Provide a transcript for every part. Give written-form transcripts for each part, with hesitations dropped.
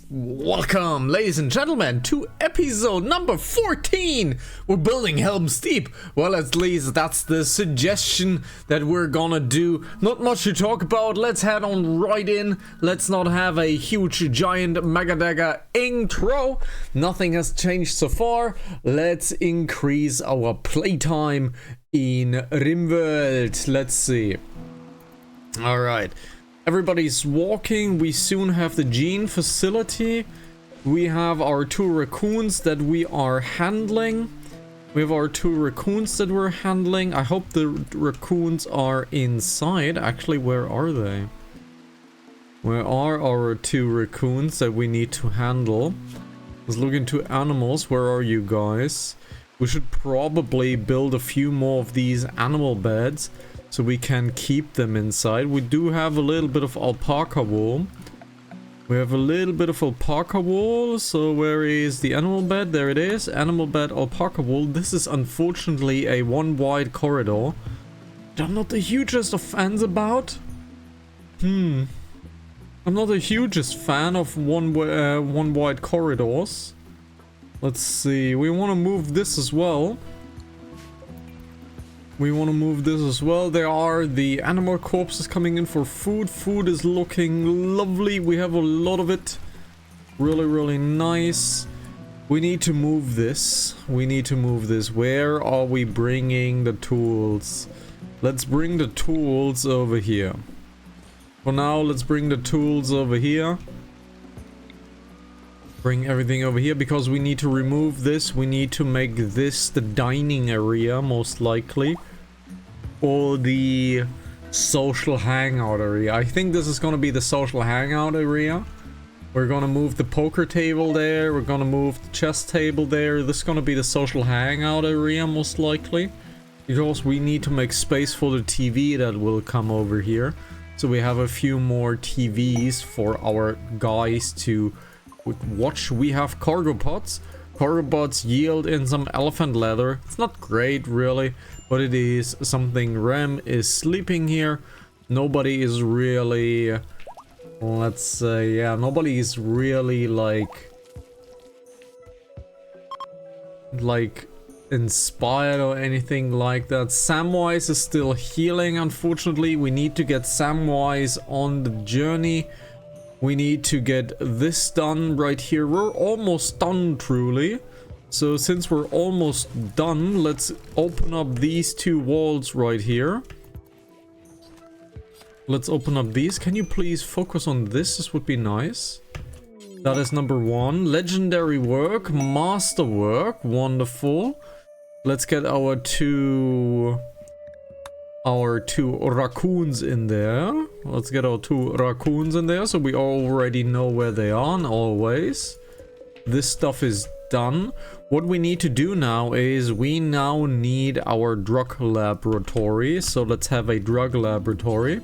Welcome, ladies and gentlemen, to episode number 14. We're building Helm's Deep. Well, at least that's the suggestion that we're gonna do. Not much to talk about. Let's head on right in. Let's not have a huge, giant, mega dagger intro. Nothing has changed so far. Let's increase our playtime in Rimworld. Let's see. Alright. Everybody's walking. We soon have the gene facility. We have our two raccoons that we are handling. I hope the raccoons are inside. Actually, where are they? Where are our two raccoons that we need to handle? Let's look into animals. Where are you guys? We should probably build a few more of these animal beds, so we can keep them inside. We do have a little bit of alpaca wool. So where is the animal bed? There it is. Animal bed, alpaca wool. This is unfortunately a one wide corridor that I'm not the hugest of fans about. I'm not the hugest fan of one wide corridors. Let's see. We want to move this as well. There are the animal corpses coming in for food. Food is looking lovely. We have a lot of it. Really, really nice. We need to move this. Where are we bringing the tools? Let's bring the tools over here. For now, let's bring the tools over here. Bring everything over here because we need to remove this. We need to make this the dining area, most likely, or the social hangout area. I think this is going to be the social hangout area. We're going to move the poker table there. We're going to move the chess table there. This is going to be the social hangout area, most likely, because we need to make space for the TV that will come over here. So we have a few more TVs for our guys to watch. We have cargo pods. Cargo pods yield in some elephant leather. It's not great really, but it is something. Rem is sleeping here. Nobody is really, let's say, yeah, nobody is really like inspired or anything like that. Samwise is still healing, unfortunately. We need to get Samwise on the journey. We need to get this done right here. We're almost done, truly. So since we're almost done, let's open up these two walls right here. Let's open up these. Can you please focus on this? This would be nice. That is number one. Legendary work, masterwork, wonderful. Let's get our two raccoons in there. Let's get our two raccoons in there so we already know where they are always. This stuff is done. What we need to do now is we now need our drug laboratory. So let's have a drug laboratory.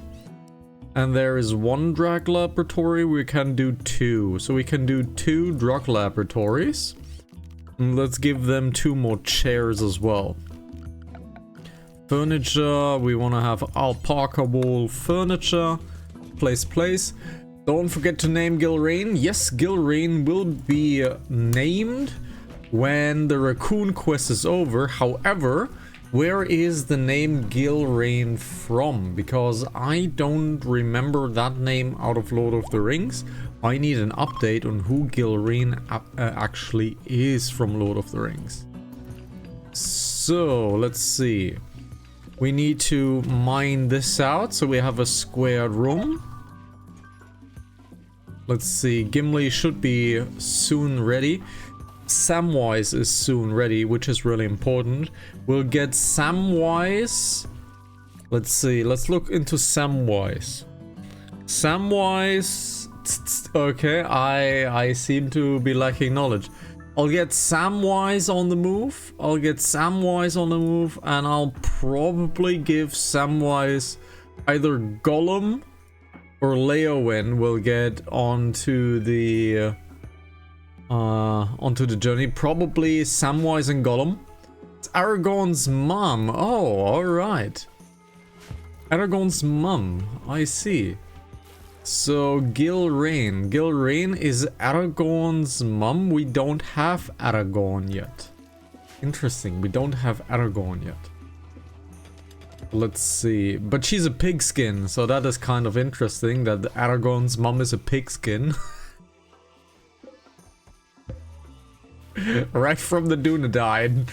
And there is one drug laboratory. We can do two. So we can do two drug laboratories. And let's give them two more chairs as well. Furniture, we want to have alpaca wool furniture. Place. Don't forget to name Gilrain. Yes, Gilrain will be named when the raccoon quest is over. However, where is the name Gilrain from? Because I don't remember that name out of Lord of the Rings. I need an update on who Gilrain actually is from Lord of the Rings. So, let's see. We need to mine this out, so we have a square room. Let's see, Gimli should be soon ready. Samwise is soon ready, which is really important. We'll get Samwise. Let's see, let's look into Samwise. Samwise, okay, I seem to be lacking knowledge. I'll get Samwise on the move. And I'll probably give Samwise either Gollum or Leowen will get onto the journey. Probably Samwise and Gollum. It's Aragorn's mom. Oh, alright. Aragorn's mom. I see. So Gilrain. Gilrain is Aragorn's mom. We don't have Aragorn yet. Interesting. We don't have Aragorn yet. Let's see. But she's a pigskin, so that is kind of interesting that Aragorn's mom is a pigskin. Right from the Dunedain.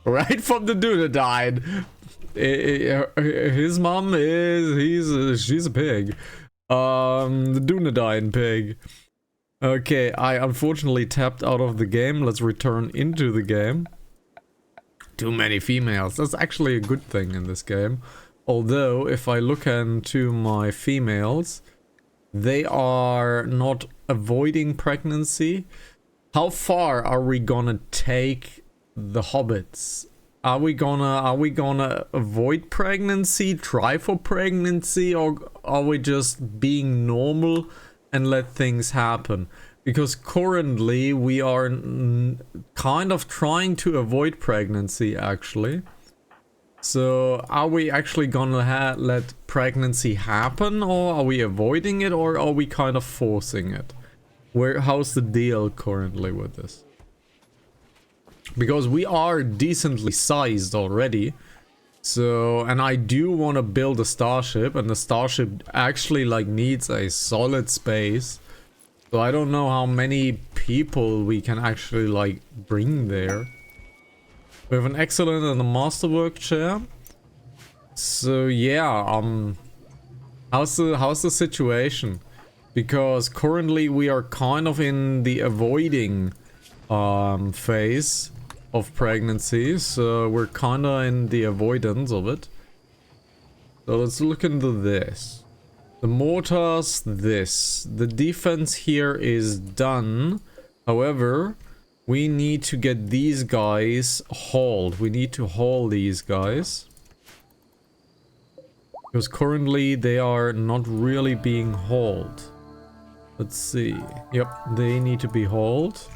Right from the Dunedain. His mom is... she's a pig. The Dunedain pig. Okay, I unfortunately tapped out of the game. Let's return into the game. Too many females. That's actually a good thing in this game. Although, if I look into my females, they are not avoiding pregnancy. How far are we gonna take the Hobbits? Are we gonna avoid pregnancy, try for pregnancy, or are we just being normal and let things happen? Because currently we are kind of trying to avoid pregnancy, actually. So are we actually gonna let pregnancy happen, or are we avoiding it, or are we kind of forcing it? How's the deal currently with this? Because we are decently sized already. So, and I do want to build a starship, and the starship actually like needs a solid space. So I don't know how many people we can actually like bring there. We have an excellent and a masterwork chair. So yeah, how's the situation? Because currently we are kind of in the avoiding phase of pregnancy, so we're kinda in the avoidance of it. So let's look into this. The mortars, this. The defense here is done. However, we need to get these guys hauled. We need to haul these guys. Because currently they are not really being hauled. Let's see. Yep, they need to be hauled.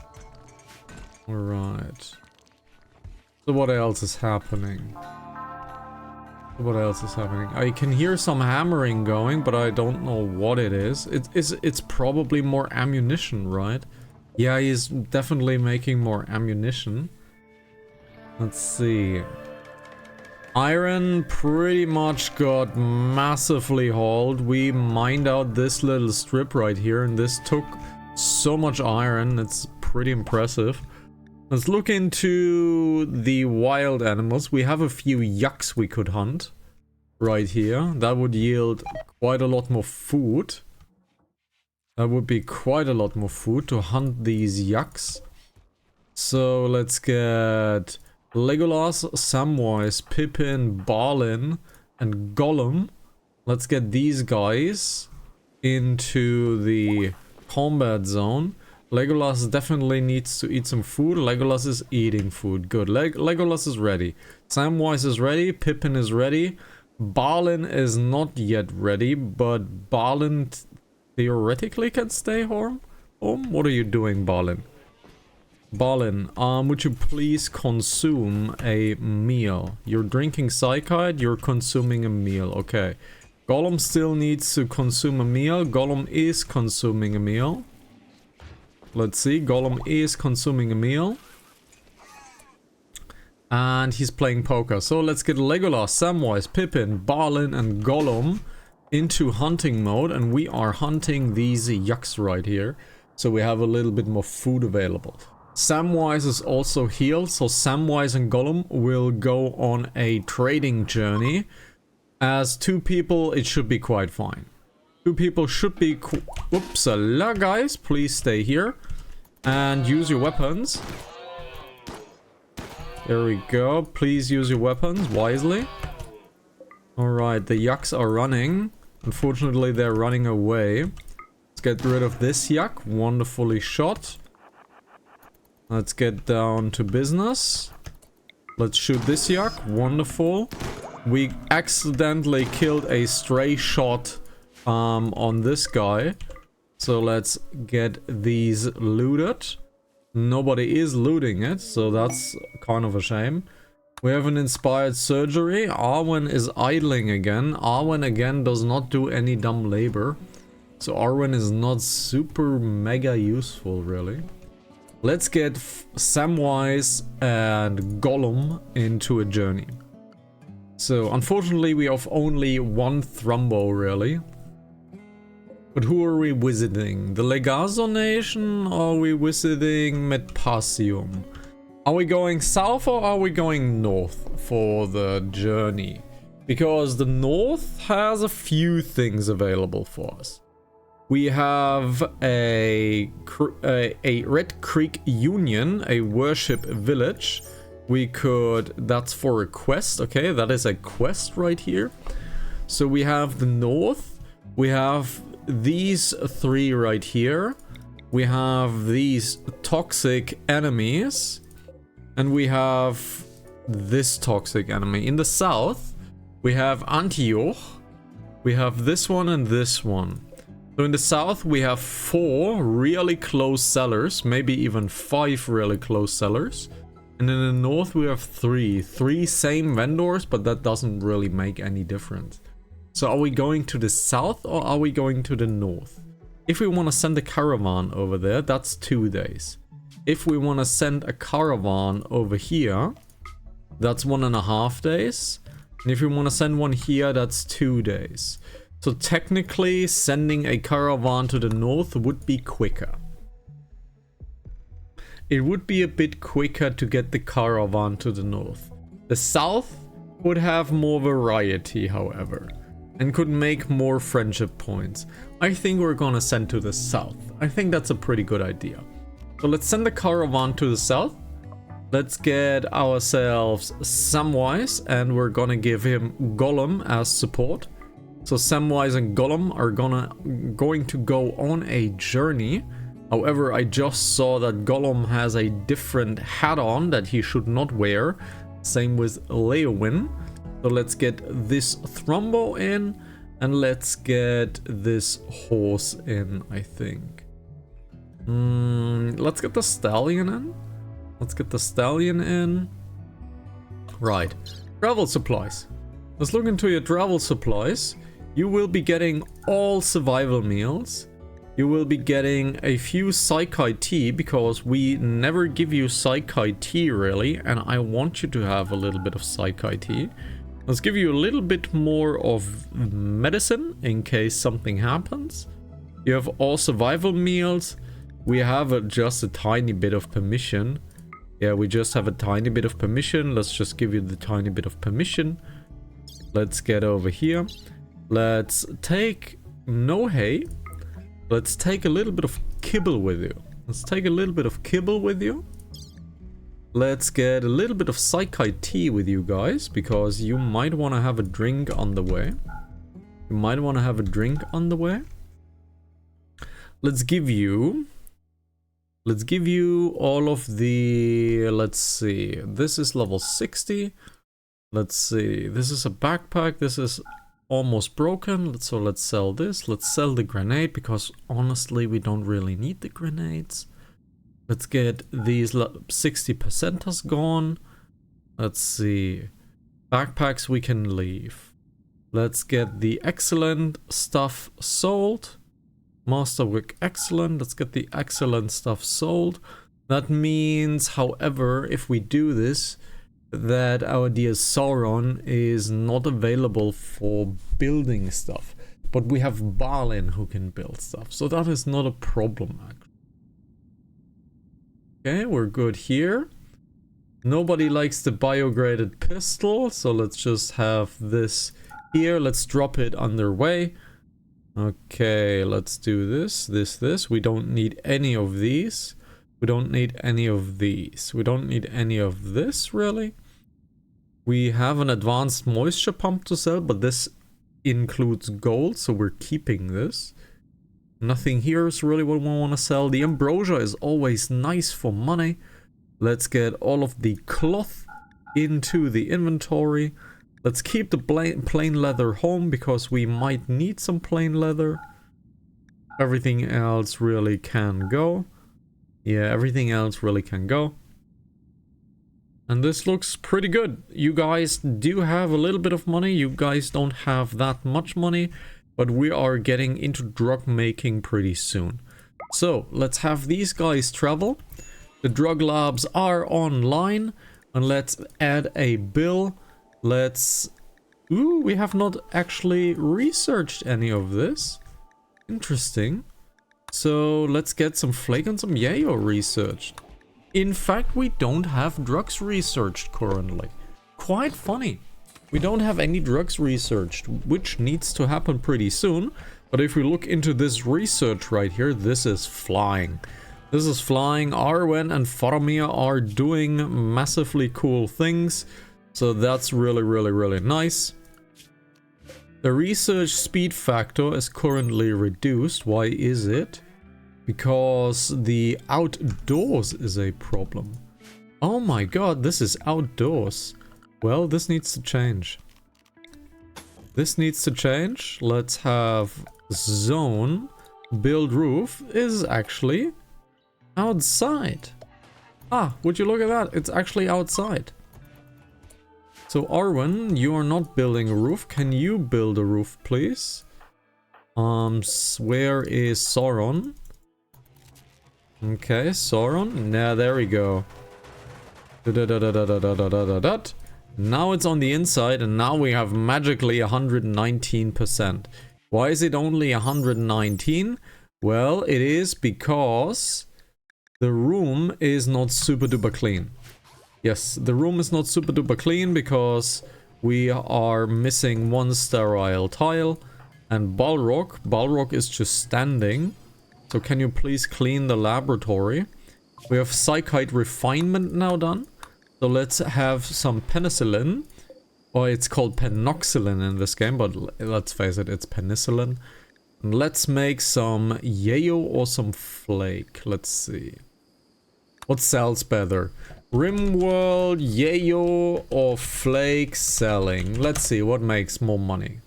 Alright. So what else is happening? What else is happening? I can hear some hammering going, but I don't know what it is. It's probably more ammunition, right? Yeah, he's definitely making more ammunition. Let's see. Iron pretty much got massively hauled. We mined out this little strip right here, and this took so much iron. It's pretty impressive. Let's look into the wild animals. We have a few yucks we could hunt right here. That would yield quite a lot more food. That would be quite a lot more food to hunt these yucks. So let's get Legolas, Samwise, Pippin, Balin, and Gollum. Let's get these guys into the combat zone. Legolas definitely needs to eat some food. Legolas is eating food. Good. Legolas is ready. Samwise is ready. Pippin is ready. Balin is not yet ready, but Balin theoretically can stay home. What are you doing, Balin? Balin, would you please consume a meal? You're drinking Psychite, you're consuming a meal. Okay. Gollum still needs to consume a meal. Gollum is consuming a meal. Let's see, Gollum is consuming a meal. And he's playing poker. So let's get Legolas, Samwise, Pippin, Balin, and Gollum into hunting mode. And we are hunting these yucks right here. So we have a little bit more food available. Samwise is also healed. So Samwise and Gollum will go on a trading journey. As two people, it should be quite fine. Two people should be... Oopsala, guys. Please stay here. And use your weapons. There we go. Please use your weapons wisely. Alright, the yucks are running. Unfortunately, they're running away. Let's get rid of this yuck. Wonderfully shot. Let's get down to business. Let's shoot this yuck. Wonderful. We accidentally killed a stray shot on this guy. So let's get these looted. Nobody is looting it, so that's kind of a shame. We have an inspired surgery. Arwen is idling again. Arwen again does not do any dumb labor. So Arwen is not super mega useful, really. Let's get Samwise and Gollum into a journey. So unfortunately we have only one Thrumbo, really. But who are we visiting? The Legazo Nation, or are we visiting Medpasium? Are we going south or are we going north for the journey? Because the north has a few things available for us. We have a Red Creek Union, a worship village. We could, that's for a quest, okay, that is a quest right here. So we have the north, we have these three right here, we have these toxic enemies, and we have this toxic enemy. In the south, we have Antioch, we have this one and this one. So in the south, we have 4 really close sellers, maybe even 5 really close sellers. And in the north, we have 3 same vendors, but that doesn't really make any difference. So are we going to the south or are we going to the north? If we want to send a caravan over there, that's 2 days. If we want to send a caravan over here, that's 1.5 days. And if we want to send one here, that's 2 days. So technically, sending a caravan to the north would be quicker. It would be a bit quicker to get the caravan to the north. The south would have more variety, however, and could make more friendship points. I think we're gonna send to the south. I think that's a pretty good idea. So let's send the caravan to the south. Let's get ourselves Samwise, and we're gonna give him Gollum as support. So Samwise and Gollum are going to go on a journey. However, I just saw that Gollum has a different hat on that he should not wear. Same with Leowyn. So let's get this Thrumbo in, and let's get this horse in, I think. Let's get the stallion in. Let's get the stallion in. Right. Travel supplies. Let's look into your travel supplies. You will be getting all survival meals. You will be getting a few Psychi tea, because we never give you Psychi tea really, and I want you to have a little bit of Psychi tea. Let's give you a little bit more of medicine in case something happens. You have all survival meals. We have just a tiny bit of permission. Yeah, we just have a tiny bit of permission. Let's just give you the tiny bit of permission. Let's get over here. Let's take no hay. Let's take a little bit of kibble with you. Let's take a little bit of kibble with you. Let's get a little bit of Psychi tea with you guys, because you might want to have a drink on the way. You might want to have a drink on the way. Let's give you all of the, let's see, this is level 60. Let's see, this is a backpack, this is almost broken, so let's sell this. Let's sell the grenade, because honestly we don't really need the grenades. Let's get these 60%ers gone. Let's see, backpacks we can leave. Let's get the excellent stuff sold. Masterwork excellent. Let's get the excellent stuff sold. That means, however, if we do this, that our dear Sauron is not available for building stuff, but we have Balin who can build stuff, so that is not a problem actually. Okay, we're good here. Nobody likes the biograded pistol, so let's just have this here. Let's drop it on their way. Okay, let's do this. We don't need any of these. We don't need any of these. We don't need any of this, really. We have an advanced moisture pump to sell, but this includes gold, so we're keeping this. Nothing here is really what we want to sell. The ambrosia is always nice for money. Let's get all of the cloth into the inventory. Let's keep the plain leather home, because we might need some plain leather. Everything else really can go. Yeah, everything else really can go. And this looks pretty good. You guys do have a little bit of money. You guys don't have that much money, but we are getting into drug making pretty soon. So let's have these guys travel. The drug labs are online, and let's add a bill. Let's... Ooh, we have not actually researched any of this. Interesting. So let's get some flake and some yayo researched. In fact, we don't have drugs researched currently. Quite funny. We don't have any drugs researched, which needs to happen pretty soon. But if we look into this research right here, this is flying. This is flying. Arwen and Faramir are doing massively cool things. So that's really, really, really nice. The research speed factor is currently reduced. Why is it? Because the outdoors is a problem. Oh my god, this is outdoors. Well, this needs to change. This needs to change. Let's have zone build roof is actually outside. Ah, would you look at that? It's actually outside. So Arwen, you are not building a roof. Can you build a roof, please? Where is Sauron? Okay, Sauron. Nah, there we go. Now it's on the inside, and now we have magically 119%. Why is it only 119? Well, it is because the room is not super duper clean. Yes, the room is not super duper clean because we are missing one sterile tile. And Balrog is just standing. So can you please clean the laboratory? We have psychite refinement now done. So let's have some penicillin. Or it's called penoxylin in this game, but let's face it, it's penicillin. And let's make some yayo or some flake. Let's see. What sells better? Rimworld, yayo, or flake selling? Let's see, what makes more money?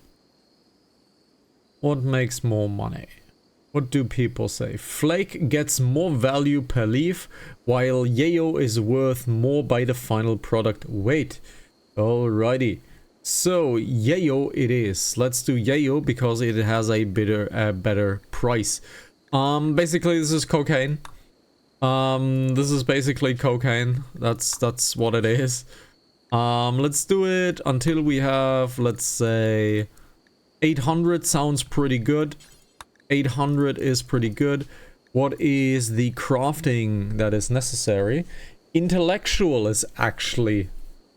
What makes more money? What do people say? Flake gets more value per leaf, while yayo is worth more by the final product weight. Alrighty. So, yayo it is. Let's do yayo because it has a better price. Basically this is cocaine. This is basically cocaine. That's what it is. Let's do it until we have, let's say, 800 sounds pretty good. 800 is pretty good. What is the crafting that is necessary? Intellectual is actually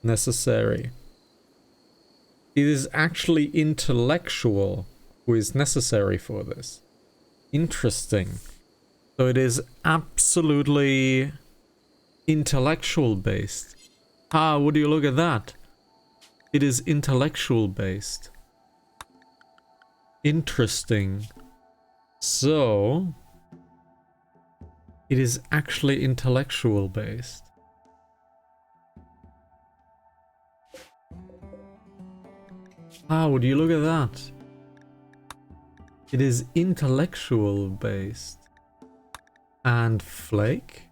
necessary. It is actually intellectual who is necessary for this. Interesting. So it is absolutely intellectual based. Ah, would you look at that? It is intellectual based. Interesting. So it is actually intellectual based. Ah, would you look at that? It is intellectual based. And flake?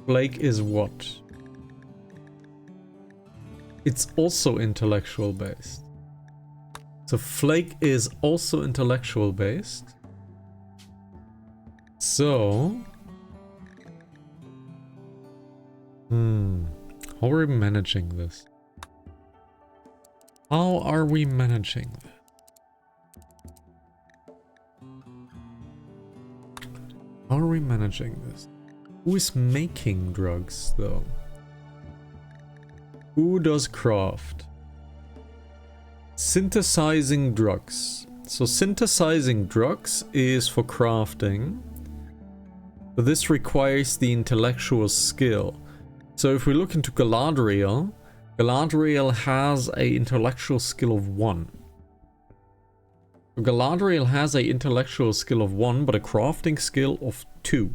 Flake is what? It's also intellectual based. So flake is also intellectual based. So... how are we managing this? How are we managing this? How are we managing this? Who is making drugs, though? Who does craft? Synthesizing drugs. So synthesizing drugs is for crafting. But this requires the intellectual skill. So if we look into Galadriel, Galadriel has an intellectual skill of 1. Galadriel has an intellectual skill of 1, but a crafting skill of 2.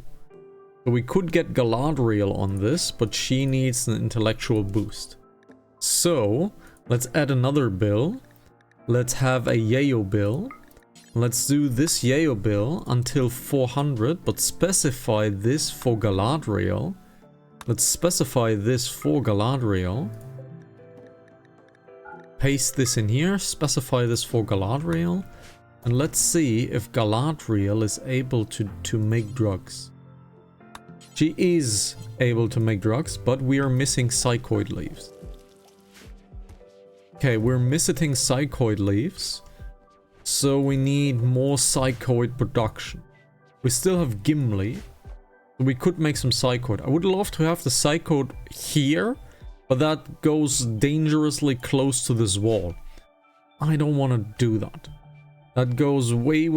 So we could get Galadriel on this, but she needs an intellectual boost. So, let's add another bill. Let's have a yayo bill. Let's do this yayo bill until 400, but specify this for Galadriel. Let's specify this for Galadriel. paste this in here, specify this for Galadriel, and let's see if Galadriel is able to make drugs. She is able to make drugs, but we are missing psychoid leaves. Okay, we're missing psychoid leaves, so we need more psychoid production. We still have Gimli, so we could make some psychoid. I would love to have the psychoid here, but that goes dangerously close to this wall. I don't want to do that. That goes way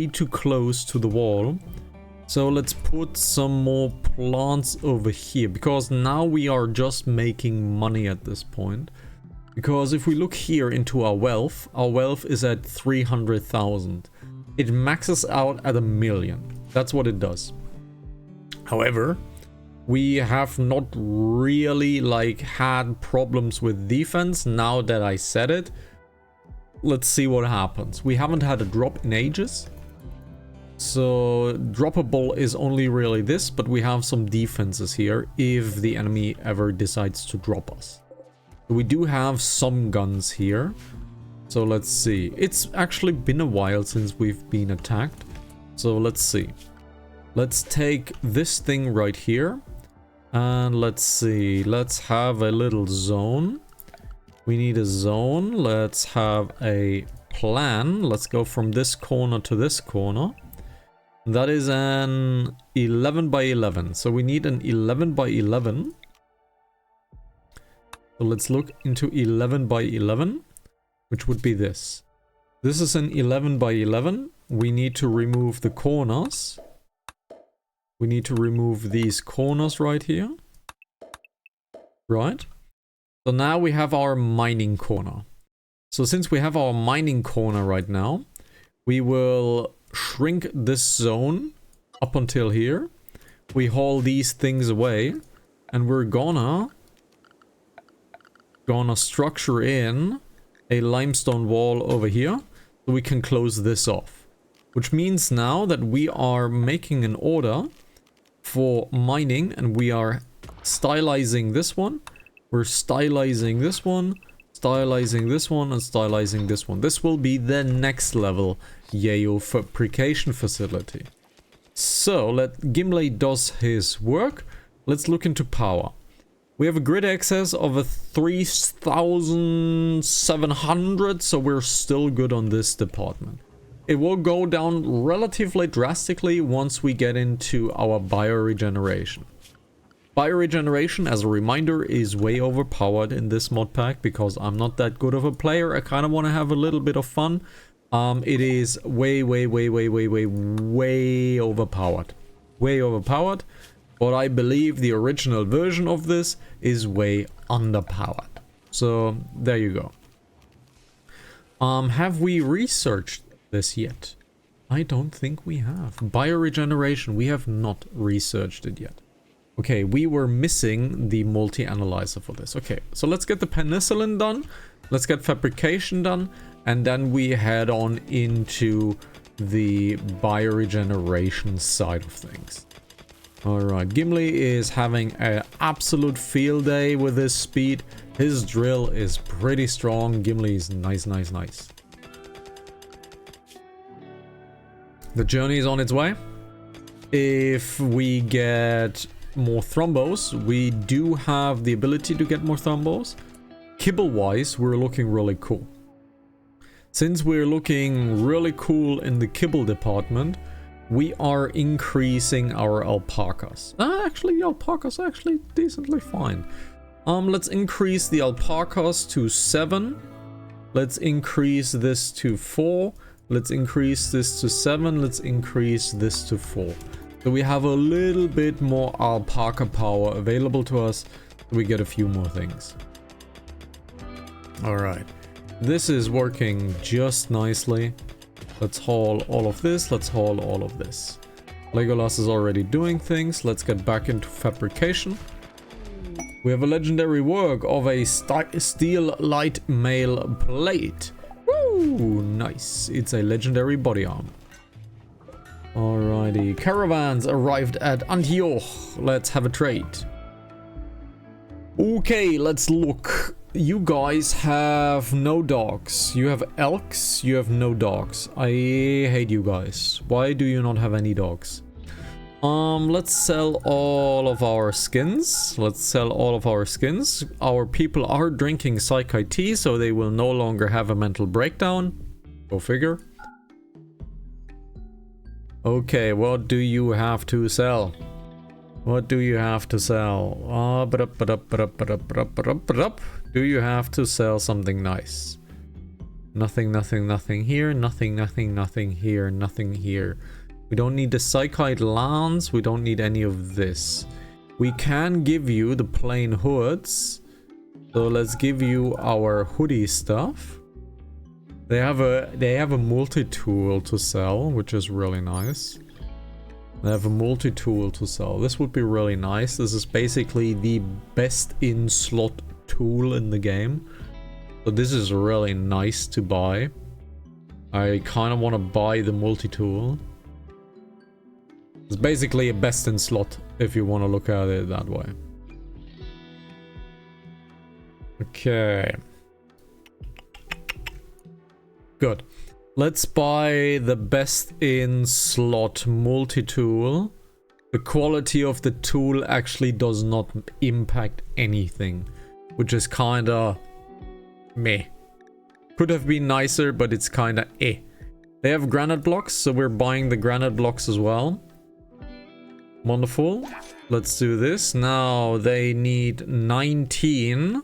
too close to the wall. So let's put some more plants over here, because now we are just making money at this point. Because if we look here into our wealth is at 300,000. It maxes out at 1 million. That's what it does. However, we have not really like had problems with defense now that I said it. Let's see what happens. We haven't had a drop in ages. So droppable is only really this, but we have some defenses here if the enemy ever decides to drop us. We do have some guns here. So let's see. It's actually been a while since we've been attacked. So let's see. Let's take this thing right here. And let's see. Let's have a little zone. We need a zone. Let's have a plan. Let's go from this corner to this corner. That is an 11 by 11. So we need an 11 by 11. So let's look into 11 by 11, which would be this. This is an 11 by 11. We need to remove the corners. We need to remove these corners right here. Right. So now we have our mining corner. So since we have our mining corner right now, we will shrink this zone up until here. We haul these things away, and we're gonna structure in a limestone wall over here so we can close this off. Which means now that we are making an order for mining, and we are stylizing this one. We're stylizing this one, stylizing this one, and stylizing this one. This will be the next level Yeo fabrication facility. So let Gimli does his work. Let's look into power. We have a grid excess of a 3,700, so we're still good on this department. It will go down relatively drastically once we get into our bioregeneration. Bioregeneration, as a reminder, is way overpowered in this mod pack because I'm not that good of a player. I kind of want to have a little bit of fun. It is way overpowered. Way overpowered. But I believe the original version of this is way underpowered. So there you go. Have we researched this yet? I don't think we have. Bioregeneration, we have not researched it yet. Okay, we were missing the multi-analyzer for this. Okay, so let's get the penicillin done. Let's get fabrication done. And then we head on into the bioregeneration side of things. Alright, Gimli is having an absolute field day with his speed. His drill is pretty strong. Gimli is nice. The journey is on its way. If we get more thrombos, we do have the ability to get more thrombos. Kibble wise, we're looking really cool. Since we're looking really cool in the kibble department, we are increasing our alpacas. Actually, the alpacas are actually decently fine. Let's increase the alpacas to 7. Let's increase this to 4. Let's increase this to 7. Let's increase this to 4. So we have a little bit more alpaca power available to us. We get a few more things. Alright. This is working just nicely. Let's haul all of this. Let's haul all of this. Legolas is already doing things. Let's get back into fabrication. We have a legendary work of a steel light mail plate. Woo! Nice. It's a legendary body armor. Alrighty. Caravans arrived at Antioch. Let's have a trade. Okay, let's look you guys have no dogs. You have elks, you have no dogs. I hate you guys. Why do you not have any dogs? Let's sell all of our skins. Let's sell all of our skins. Our people are drinking Psychite tea, so they will no longer have a mental breakdown. Go figure. Okay, what do you have to sell? What do you have to sell? Do you have to sell something nice? Nothing, nothing, nothing here. Nothing, nothing, nothing here. Nothing here. We don't need the Psychite lance. We don't need any of this. We can give you the plain hoods. So let's give you our hoodie stuff. They have a multi-tool to sell, which is really nice. They have a multi-tool to sell. This would be really nice. This is basically the best in-slot tool in the game. So this is really nice to buy. I kind of want to buy the multi-tool. It's basically a best in slot if you want to look at it that way. Okay. Good. Let's buy the best in slot multi-tool. The quality of the tool actually does not impact anything, which is kinda meh. Could have been nicer, but it's kinda eh. They have granite blocks, so we're buying the granite blocks as well. Wonderful. Let's do this. Now they need 19.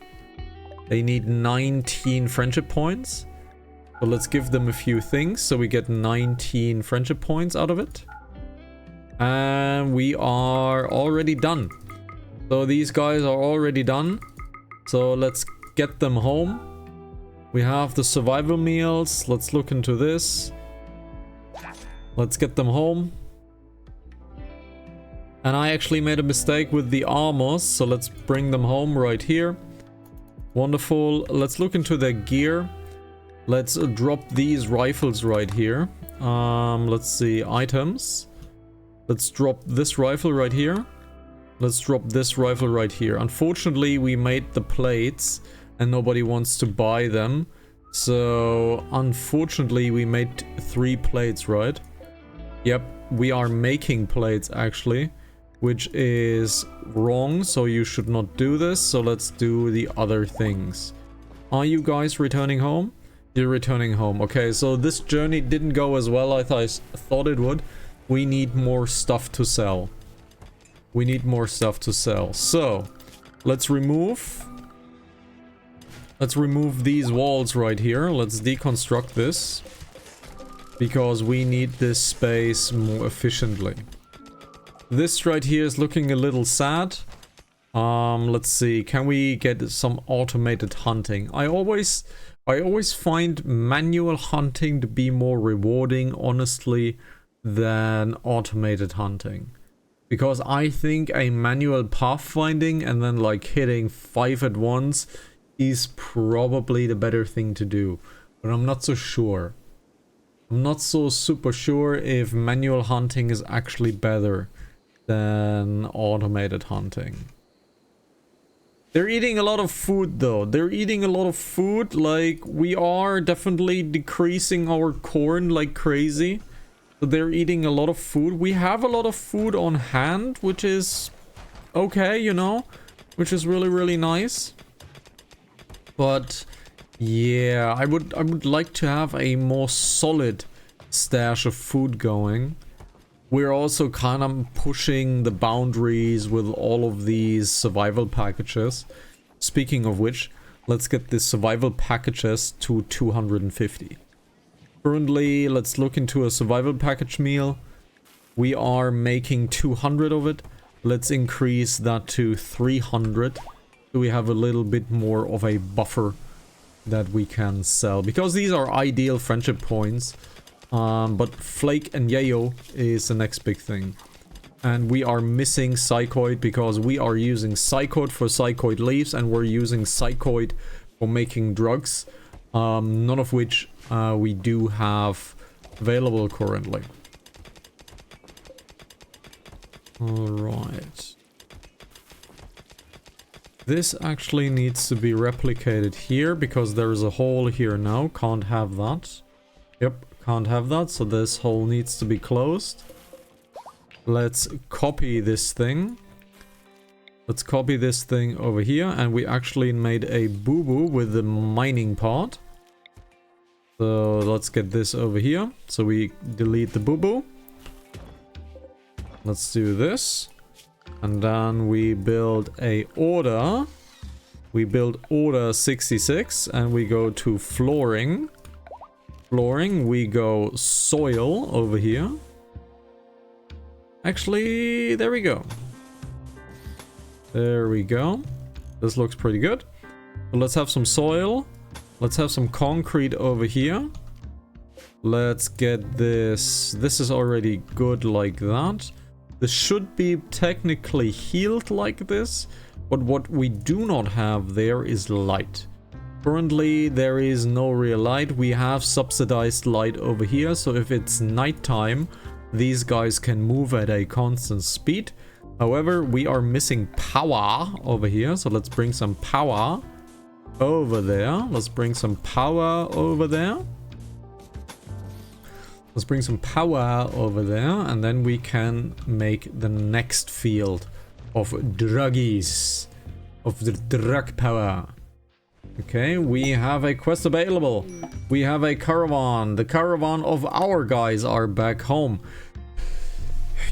They need 19 friendship points. So let's give them a few things so we get 19 friendship points out of it. And we are already done. So these guys are already done. So let's get them home. We have the survival meals. Let's look into this. Let's get them home. And I actually made a mistake with the armors. So let's bring them home right here. Wonderful. Let's look into their gear. Let's drop these rifles right here. Let's see, items. Let's drop this rifle right here. Let's drop this rifle right here. Unfortunately, we made the plates and nobody wants to buy them. So, unfortunately, we made 3 plates, right? Yep, we are making plates actually, which is wrong. So you should not do this. So let's do the other things. Are you guys returning home? You're returning home. Okay, so this journey didn't go as well as I thought it would. We need more stuff to sell. We need more stuff to sell. So, let's remove these walls right here. Let's deconstruct this. Because we need this space more efficiently. This right here is looking a little sad. Let's see. Can we get some automated hunting? I always find manual hunting to be more rewarding, honestly, than automated hunting. Because I think a manual pathfinding and then like hitting 5 at once is probably the better thing to do. But I'm not so sure. I'm not so super sure if manual hunting is actually better than automated hunting. They're eating a lot of food though. They're eating a lot of food. Like, we are definitely decreasing our corn like crazy. So they're eating a lot of food. We have a lot of food on hand, which is okay, you know, which is really, really nice. But yeah, I would like to have a more solid stash of food going. We're also kind of pushing the boundaries with all of these survival packages. Speaking of which, let's get the survival packages to 250. Currently, let's look into a survival package meal. We are making 200 of it. Let's increase that to 300. So we have a little bit more of a buffer that we can sell. Because these are ideal friendship points. But Flake and Yayo is the next big thing. And we are missing Psychoid because we are using Psychoid for Psychoid leaves and we're using Psychoid for making drugs. None of which we do have available currently. Alright. This actually needs to be replicated here because there's a hole here now. Can't have that. Yep, can't have that. So this hole needs to be closed. Let's copy this thing. Let's copy this thing over here. And we actually made a boo-boo with the mining part. So let's get this over here. So we delete the boo-boo. Let's do this. And then we build a order. We build order 66 and we go to flooring. Flooring, we go soil over here. Actually, there we go. There we go. This looks pretty good. So let's have some soil. Let's have some concrete over here. Let's get this. This is already good like that. This should be technically healed like this, but what we do not have there is light. Currently, there is no real light. We have subsidized light over here, so if it's nighttime, these guys can move at a constant speed. However, we are missing power over here, so let's bring some power over there. Let's bring some power over there. Let's bring some power over there, and then we can make the next field of druggies, of the drug power. Okay, we have a quest available. We have a caravan. The caravan of our guys are back home.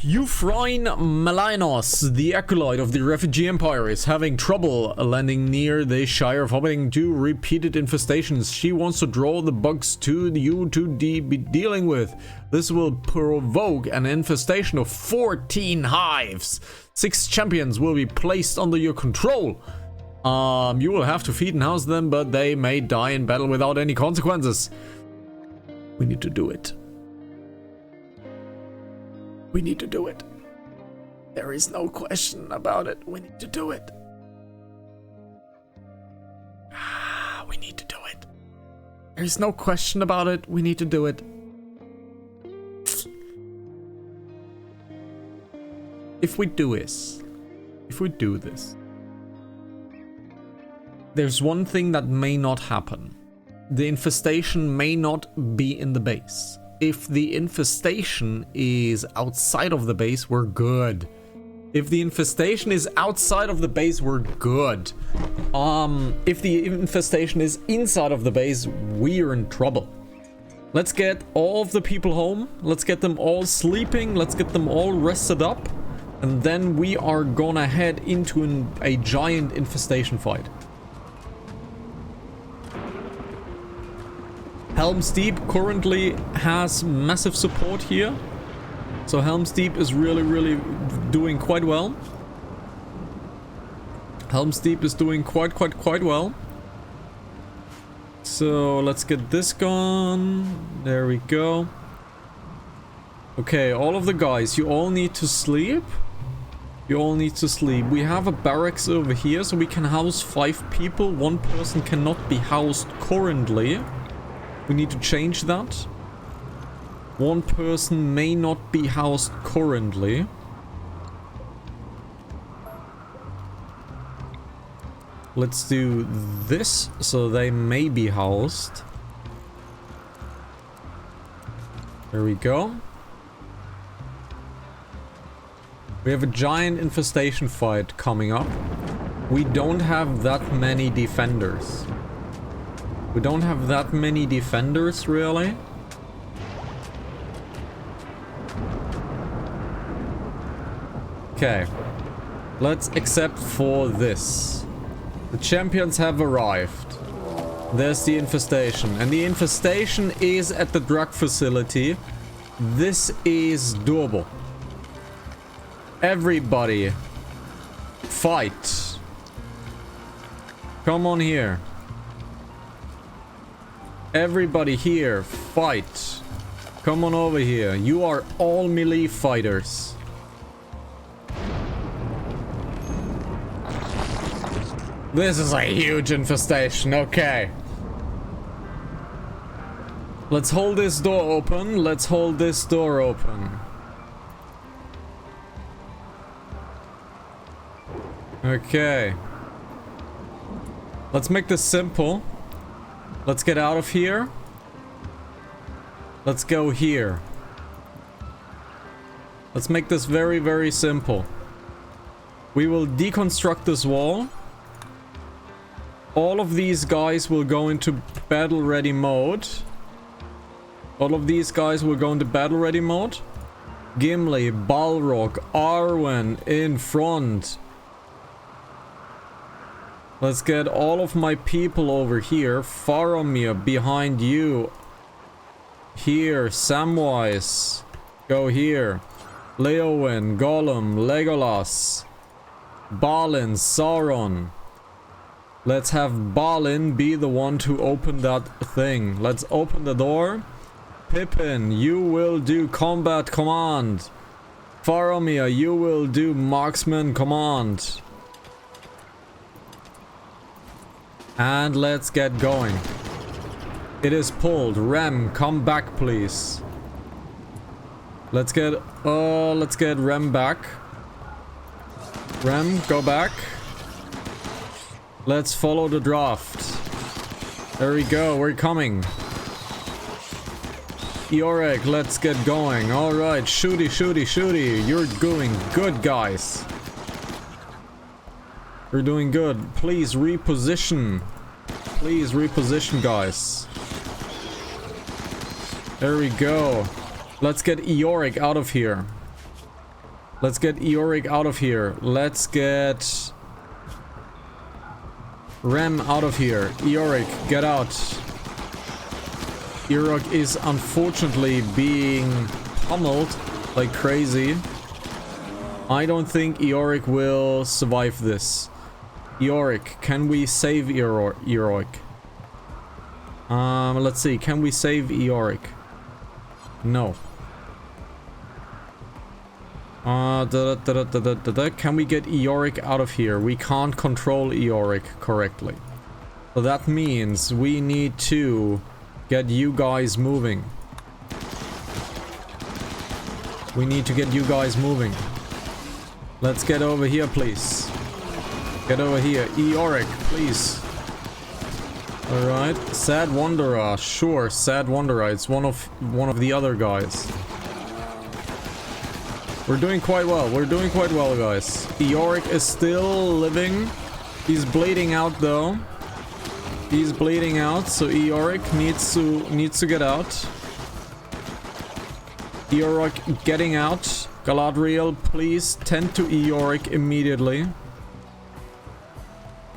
Euphrain Malinos, the acolyte of the refugee empire, is having trouble landing near the Shire of Hobbits due to repeated infestations. She wants to draw the bugs to you to be dealing with. This will provoke an infestation of 14 hives. 6 champions will be placed under your control. You will have to feed and house them, but they may die in battle without any consequences. We need to do it. We need to do it. There is no question about it. We need to do it. We need to do it. There is no question about it. We need to do it. If we do this, there's one thing that may not happen. The infestation may not be in the base. If the infestation is outside of the base, we're good. If the infestation is outside of the base, we're good. If the infestation is inside of the base, we're in trouble. Let's get all of the people home. Let's get them all sleeping. Let's get them all rested up. And then we are gonna head into a giant infestation fight. Helm's Deep currently has massive support here. So Helm's Deep is really doing quite well. Helm's Deep is doing quite well. So let's get this gone. There we go. Okay, all of the guys, you all need to sleep. You all need to sleep. We have a barracks over here, so we can house 5 people. 1 person cannot be housed currently. We need to change that. 1 person may not be housed currently. Let's do this, so they may be housed. There we go. We have a giant infestation fight coming up. We don't have that many defenders. We don't have that many defenders, really. Okay. Let's accept for this. The champions have arrived. There's the infestation. And the infestation is at the drug facility. This is doable. Everybody, fight. Come on here. Everybody here, fight. Come on over here. You are all melee fighters. This is a huge infestation. Okay. Let's hold this door open. Let's hold this door open. Okay. Let's make this simple. Let's get out of here. Let's go here. Let's make this very, very simple. We will deconstruct this wall. All of these guys will go into battle ready mode. All of these guys will go into battle ready mode. Gimli, Balrog, Arwen in front. Let's get all of my people over here. Faramir behind you. Here, Samwise. Go here. Leowen, Gollum, Legolas. Balin, Sauron. Let's have Balin be the one to open that thing. Let's open the door. Pippin, you will do combat command. Faramir, you will do marksman command. And let's get going. It is pulled. Rem, come back please. Let's get Rem back. Rem, go back. Let's follow the draft. There we go, we're coming. Iorek, let's get going. Alright, shooty, shooty, shooty. You're doing good, guys. You're doing good. Please reposition. Please reposition, guys. There we go. Let's get Iorek out of here. Let's get Iorek out of here. Let's get Rem out of here. Iorek, get out. Iorek is unfortunately being pummeled like crazy. I don't think Iorek will survive this. Iorek, can we save Iorek? Let's see. Can we save Iorek? No. Can we get Iorek out of here? We can't control Iorek correctly. So that means we need to get you guys moving. We need to get you guys moving. Let's get over here, please. Get over here. Iorek, please. Alright. Sad Wanderer. Sure, Sad Wanderer. It's one of the other guys. We're doing quite well. We're doing quite well, guys. Iorek is still living. He's bleeding out, though. He's bleeding out, so Iorek needs to get out. Iorek getting out. Galadriel, please tend to Iorek immediately.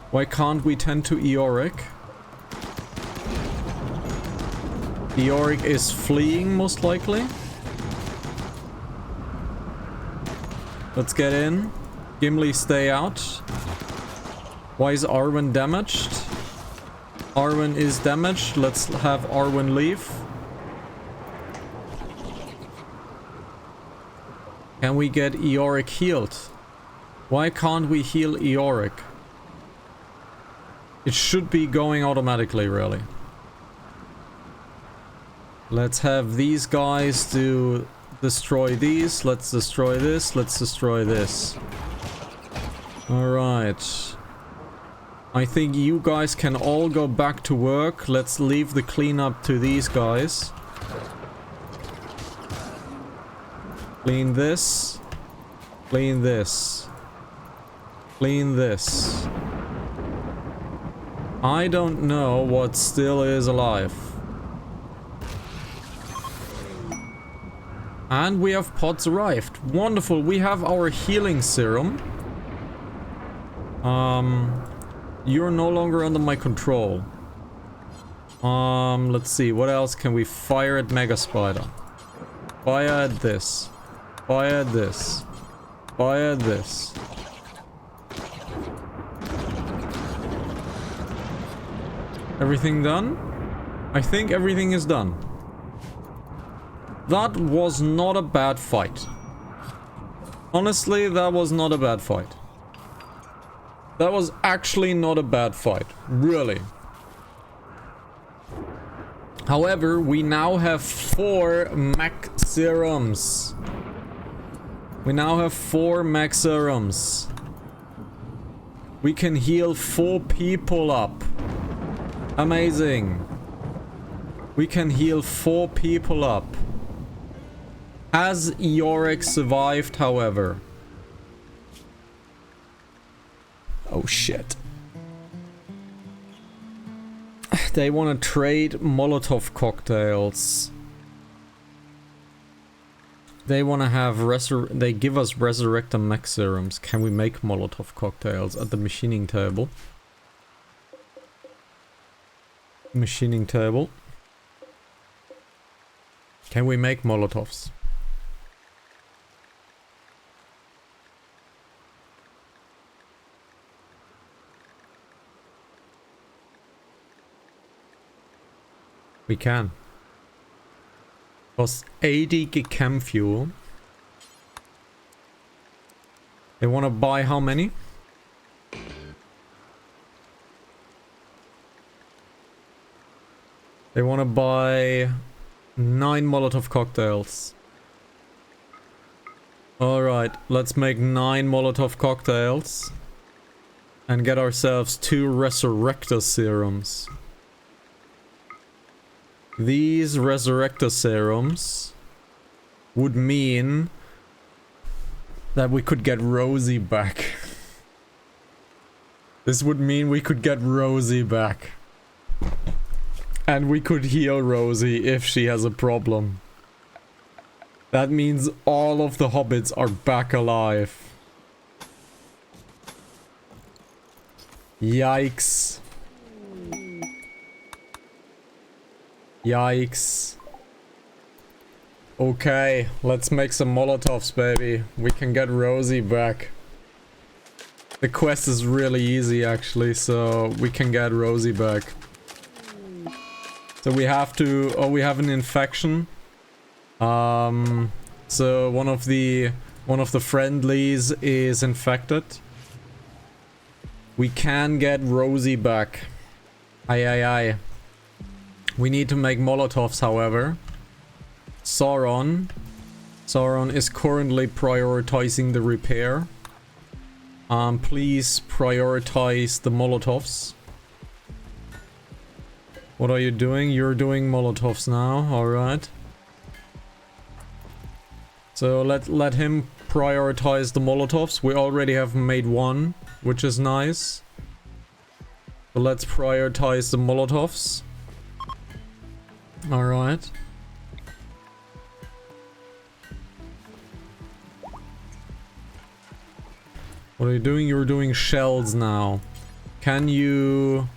Why can't we tend to Iorek? Iorek is fleeing, most likely. Let's get in. Gimli, stay out. Why is Arwen damaged? Arwen is damaged. Let's have Arwen leave. Can we get Iorek healed? Why can't we heal Iorek? It should be going automatically, really. Let's have these guys do destroy these. Let's destroy this. Let's destroy this. Alright. I think you guys can all go back to work. Let's leave the cleanup to these guys. Clean this. Clean this. Clean this. I don't know what still is alive. And we have pods arrived. Wonderful. We have our healing serum. You're no longer under my control. Let's see. What else can we fire at Mega Spider? Fire at this. Fire at this. Fire at this. Everything done? I think everything is done. That was not a bad fight. Honestly, that was not a bad fight. That was actually not a bad fight. Really. However, we now have 4 mech serums. We now have 4 mech serums. We can heal 4 people up. Amazing. We can heal 4 people up. Has Yorick survived, however? Oh shit. They want to trade Molotov cocktails. They want to have they give us Resurrector mech serums. Can we make Molotov cocktails at the machining table? Machining table. Can we make Molotovs? We can. Costs 80 chem fuel. They want to buy how many? They want to buy 9 Molotov cocktails. Alright, let's make 9 Molotov cocktails. And get ourselves 2 Resurrector serums. These Resurrector serums would mean that we could get Rosie back. This would mean we could get Rosie back. And we could heal Rosie if she has a problem. That means all of the Hobbits are back alive. Yikes. Yikes. Okay, let's make some Molotovs, baby. We can get Rosie back. The quest is really easy, actually, so we can get Rosie back. So we have to... Oh, we have an infection. So one of the friendlies is infected. We can get Rosie back. Aye, aye, aye. We need to make Molotovs, however. Sauron is currently prioritizing the repair. Please prioritize the Molotovs. What are you doing? You're doing Molotovs now, alright. So let him prioritize the Molotovs. We already have made 1, which is nice. So let's prioritize the Molotovs. Alright. What are you doing? You're doing shells now. Can you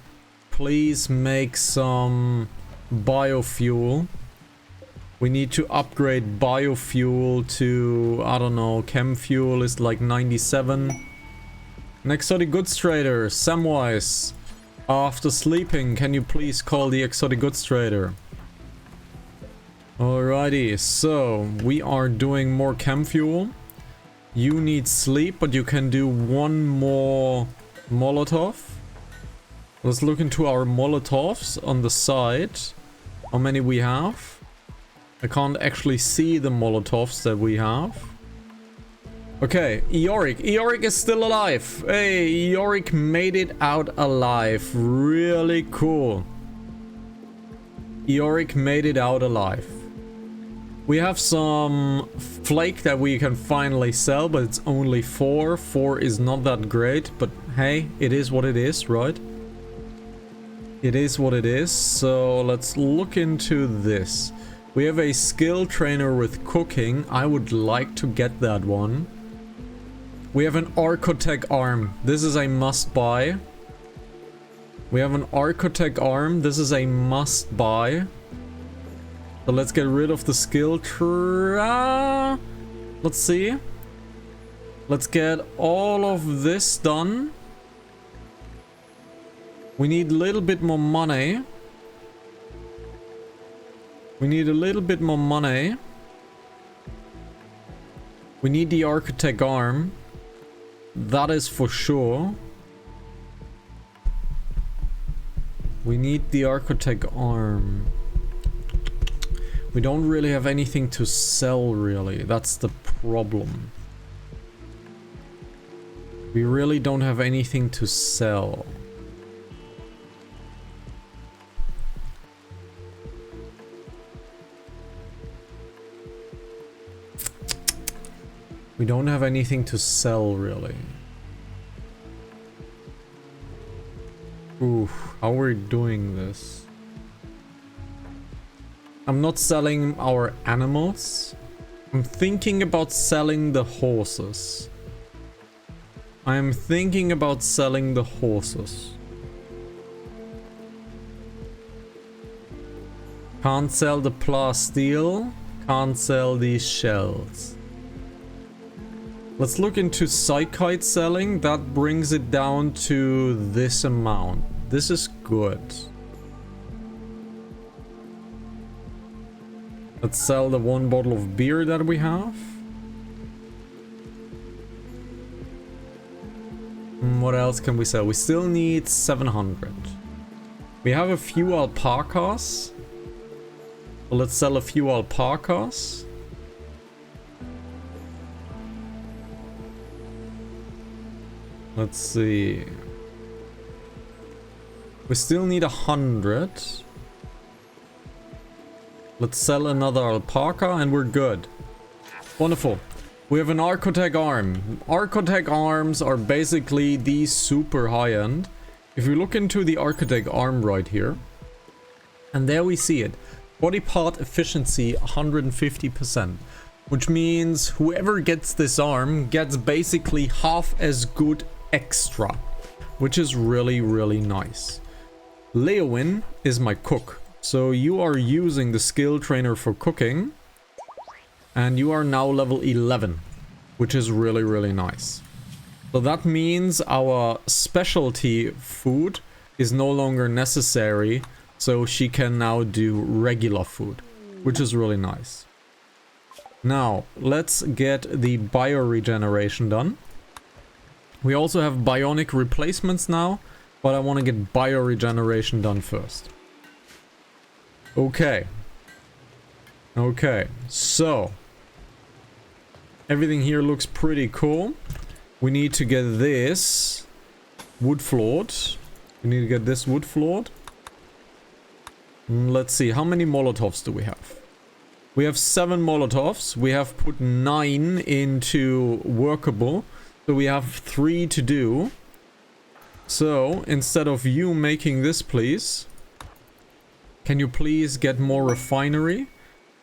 please make some biofuel? We need to upgrade biofuel to, I don't know, chem fuel is like 97. An exotic goods trader, Samwise. After sleeping, can you please call the exotic goods trader? Alrighty, so we are doing more chem fuel. You need sleep, but you can do 1 more Molotov. Let's look into our Molotovs on the side. How many we have? I can't actually see the Molotovs that we have. Okay, Eoric. Eoric is still alive. Hey, Eoric made it out alive. Really cool. Eoric made it out alive. We have some flake that we can finally sell, but it's only 4. 4 is not that great, but hey, it is what it is, right? It is what it is. So let's look into this. We have a skill trainer with cooking. I would like to get that one. We have an Archotech arm. This is a must buy. We have an Archotech arm. This is a must buy. So let's get rid of the skill let's see. Let's get all of this done. We need a little bit more money. We need a little bit more money. We need the Architect arm. That is for sure. We need the Architect arm. We don't really have anything to sell, really. That's the problem. We really don't have anything to sell. We don't have anything to sell, really. Ooh, how are we doing this? I'm not selling our animals. I'm thinking about selling the horses. I'm thinking about selling the horses. Can't sell the plasteel. Can't sell these shells. Let's look into psychite selling. That brings it down to this amount. This is good. Let's sell the 1 bottle of beer that we have. What else can we sell? We still need 700. We have a few alpacas. So let's sell a few alpacas. Let's see. We still need 100. Let's sell another alpaca and we're good. Wonderful. We have an Archotech arm. Archotech arms are basically these super high-end. If we look into the Archotech arm right here, and there we see it. Body part efficiency 150%. Which means whoever gets this arm gets basically half as good extra. Which is really, really nice. Leowin is my cook. So you are using the skill trainer for cooking. And you are now level 11. Which is really, really nice. So that means our specialty food is no longer necessary. So she can now do regular food. Which is really nice. Now, let's get the bioregeneration done. We also have bionic replacements now. But I want to get bioregeneration done first. Okay. Okay, so everything here looks pretty cool. We need to get this wood floored. We need to get this wood floored. Let's see, how many Molotovs do we have? We have 7 Molotovs. We have put 9 into workable. So we have 3 to do. So, instead of you making this, please, can you please get more refinery?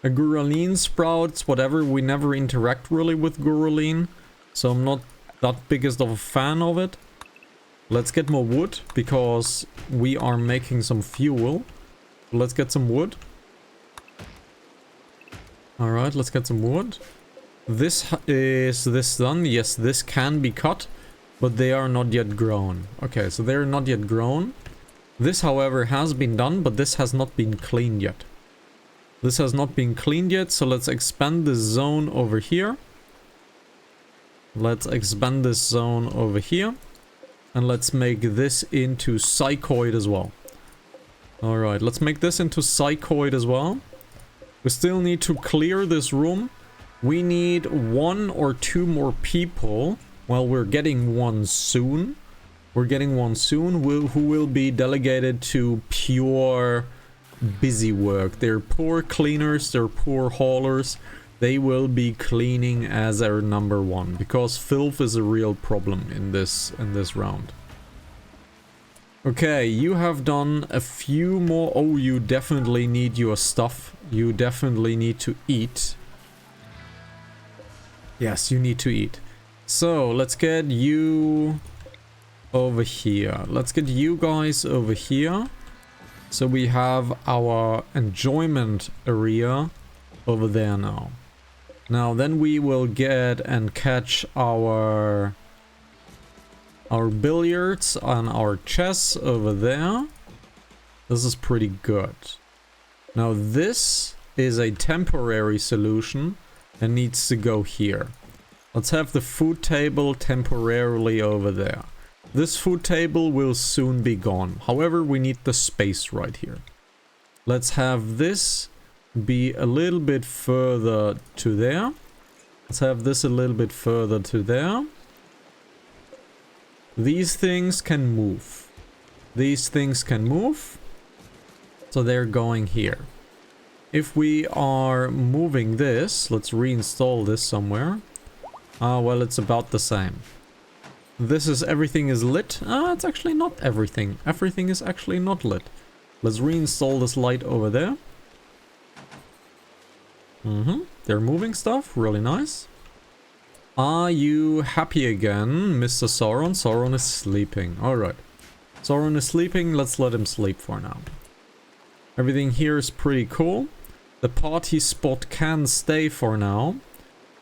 A Guraline sprouts, whatever. We never interact really with Guraline. So I'm not that biggest of a fan of it. Let's get more wood, because we are making some fuel. Let's get some wood. Alright, let's get some wood. Is this done? Yes, this can be cut, but they are not yet grown. Okay, so they're not yet grown. This, however, has been done, but this has not been cleaned yet. This has not been cleaned yet, so let's expand this zone over here. Let's expand this zone over here. And let's make this into psychoid as well. Alright, let's make this into psychoid as well. We still need to clear this room. We need 1 or 2 more people. Well, we're getting one soon. We're getting one soon who will be delegated to pure busy work. They're poor cleaners, they're poor haulers. They will be cleaning as our number 1, because filth is a real problem in this round. Okay, you have done a few more. Oh, you definitely need your stuff. You definitely need to eat. Yes, you need to eat. So, let's get you over here. Let's get you guys over here. So we have our enjoyment area over there now. Now, then we will get and catch our billiards and our chess over there. This is pretty good. Now, this is a temporary solution and needs to go here. Let's have the food table temporarily over there. This food table will soon be gone. However, we need the space right here. Let's have this be a little bit further to there. Let's have this a little bit further to there. These things can move. These things can move. So they're going here. If we are moving this, let's reinstall this somewhere. Well, it's about the same. This is everything is lit. It's actually not everything. Everything is actually not lit. Let's reinstall this light over there. They're moving stuff. Really nice. Are you happy again, Mr. Sauron? Sauron is sleeping. Alright. Sauron is sleeping. Let's let him sleep for now. Everything here is pretty cool. The party spot can stay for now.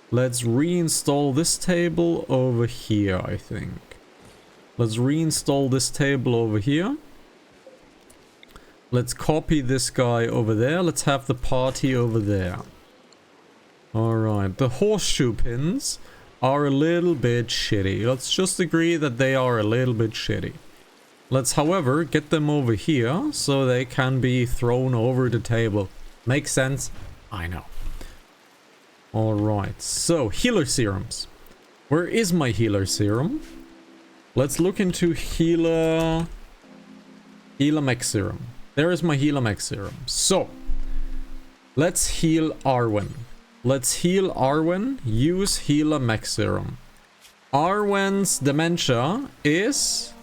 Let's reinstall this table over here, I think. Let's reinstall this table over here. Let's copy this guy over there. Let's have the party over there. Alright, the horseshoe pins are a little bit shitty. Let's just agree that they are a little bit shitty. Let's, however, get them over here so they can be thrown over the table. Makes sense? I know. Alright, so healer serums. Where is my healer serum? Let's look into healer mech serum. There is my healer mech serum. So, let's heal Arwen. Let's heal Arwen. Use healer mech serum. Arwen's dementia is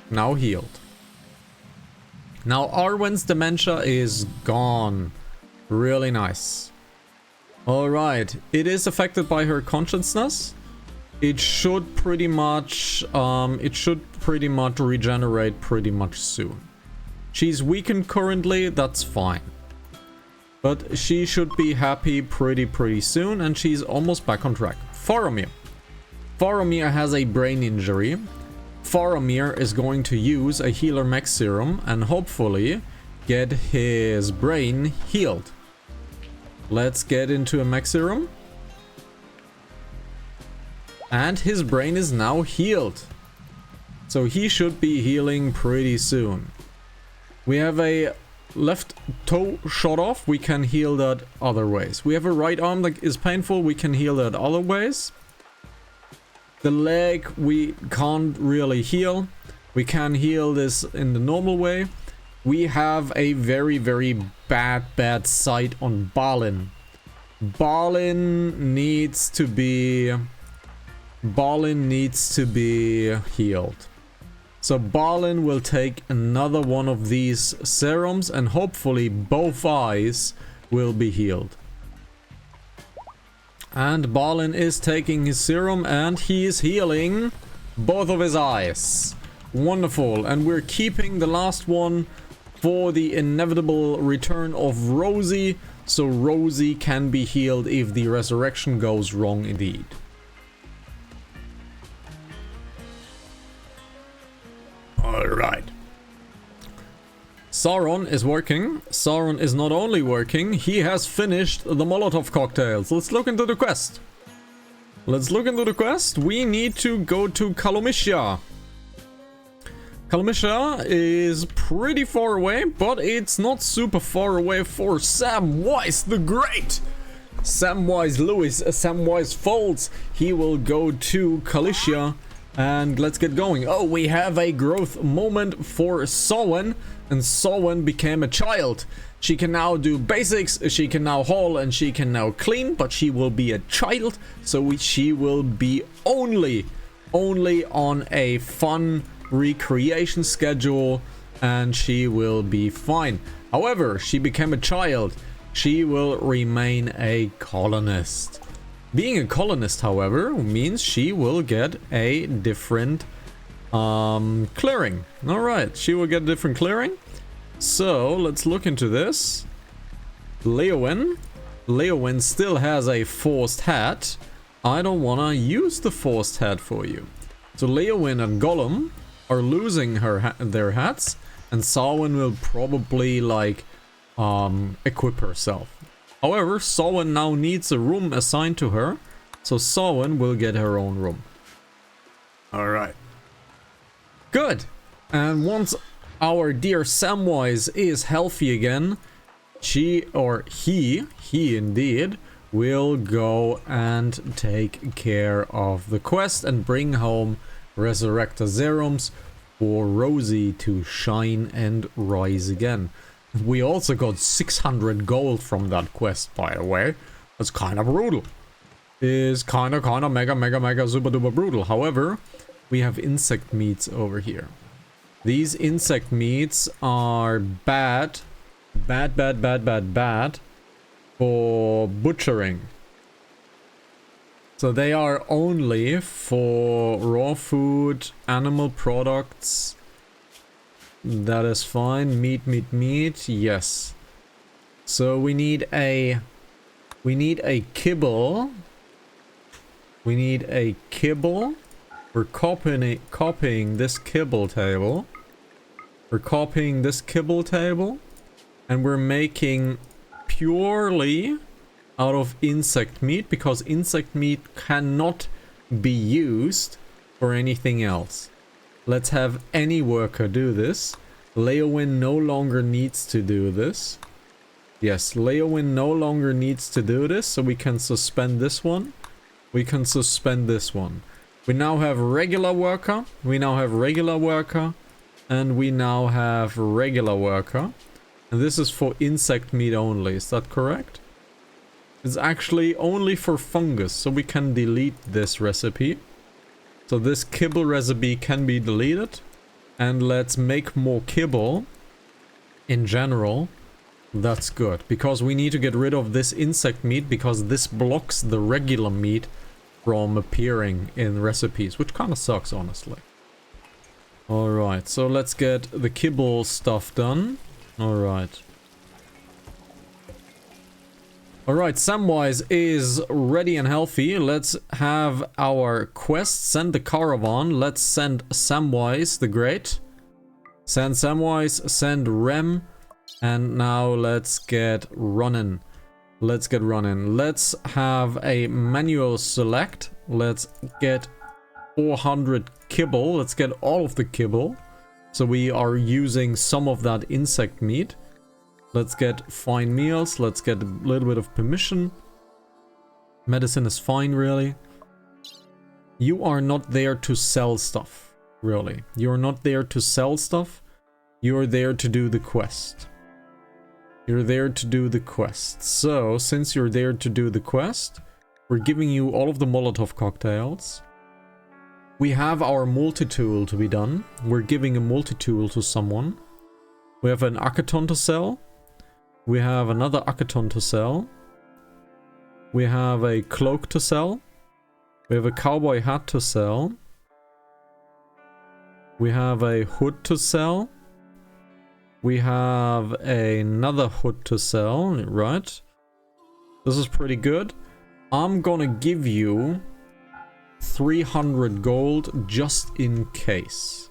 now healed. Now Arwen's dementia is gone. Really nice. Alright, it is affected by her consciousness. It should pretty much regenerate pretty much soon. She's weakened currently, that's fine. But she should be happy pretty soon, and she's almost back on track. Faramir. Faramir has a brain injury. Faramir is going to use a healer mech serum and hopefully get his brain healed. Let's get into a mech serum. And his brain is now healed. So he should be healing pretty soon. We have a left toe shot off. We can heal that other ways. We have a right arm that is painful. We can heal that other ways. The leg we can't really heal. We can heal this in the normal way. We have a very bad sight on Balin. Balin needs to be healed. So Balin will take another one of these serums and hopefully both eyes will be healed. And Balin is taking his serum and he is healing both of his eyes. Wonderful. And we're keeping the last one for the inevitable return of Rosie, so Rosie can be healed if the resurrection goes wrong indeed. Alright. Sauron is working. Sauron is not only working, he has finished the Molotov cocktails. Let's look into the quest. We need to go to Kalomishya. Kalomishya is pretty far away, but it's not super far away for Samwise the Great. Samwise Lewis, Samwise Folds. He will go to Kalishya. And let's get going. Oh, we have a growth moment for Sowen. And Sowen became a child. She can now do basics. She can now haul and she can now clean. But she will be a child. So she will be only on a fun recreation schedule. And she will be fine. However, she became a child. She will remain a colonist. Being a colonist, however, means she will get a different clearing. Alright, she will get a different clearing. So, let's look into this. Leowyn. Leowyn still has a forced hat. I don't want to use the forced hat for you. So, Leowyn and Gollum are losing their hats. And Samhain will probably, like, equip herself. However, Samhain now needs a room assigned to her, so Samhain will get her own room. Alright. Good! And once our dear Samwise is healthy again, he indeed, we'll go and take care of the quest and bring home Resurrector Serums for Rosie to shine and rise again. We also got 600 gold from that quest, by the way. That's kind of brutal. Is kind of mega super duper brutal. However, we have insect meats over here. These insect meats are bad for butchering. So they are only for raw food, animal products. That is fine. Meat, yes. So we need a kibble. We need a kibble. We're copying this kibble table. We're copying this kibble table. And we're making purely out of insect meat, because insect meat cannot be used for anything else. Let's have any worker do this. Leowyn no longer needs to do this. Yes, Leowyn no longer needs to do this, so we can suspend this one. We can suspend this one. We now have regular worker. We now have regular worker. And we now have regular worker. And this is for insect meat only, is that correct? It's actually only for fungus, so we can delete this recipe. So this kibble recipe can be deleted. And let's make more kibble. In general, that's good. Because we need to get rid of this insect meat, because this blocks the regular meat from appearing in recipes, which kind of sucks, honestly. Alright, so let's get the kibble stuff done. Alright. Alright, Samwise is ready and healthy. Let's have our quest. Send the caravan. Let's send Samwise the Great. Send Samwise, send Rem. And now let's get running. Let's get running. Let's have a manual select. Let's get 400 kibble. Let's get all of the kibble. So we are using some of that insect meat. Let's get fine meals. Let's get a little bit of permission. Medicine is fine, really. You are not there to sell stuff, really. You're not there to sell stuff. You're there to do the quest. You're there to do the quest. So, since you're there to do the quest, we're giving you all of the Molotov cocktails. We have our multi-tool to be done. We're giving a multi-tool to someone. We have an Akaton to sell. We have another Akaton to sell. We have a cloak to sell. We have a cowboy hat to sell. We have a hood to sell. We have another hood to sell, right? This is pretty good. I'm gonna give you 300 gold just in case.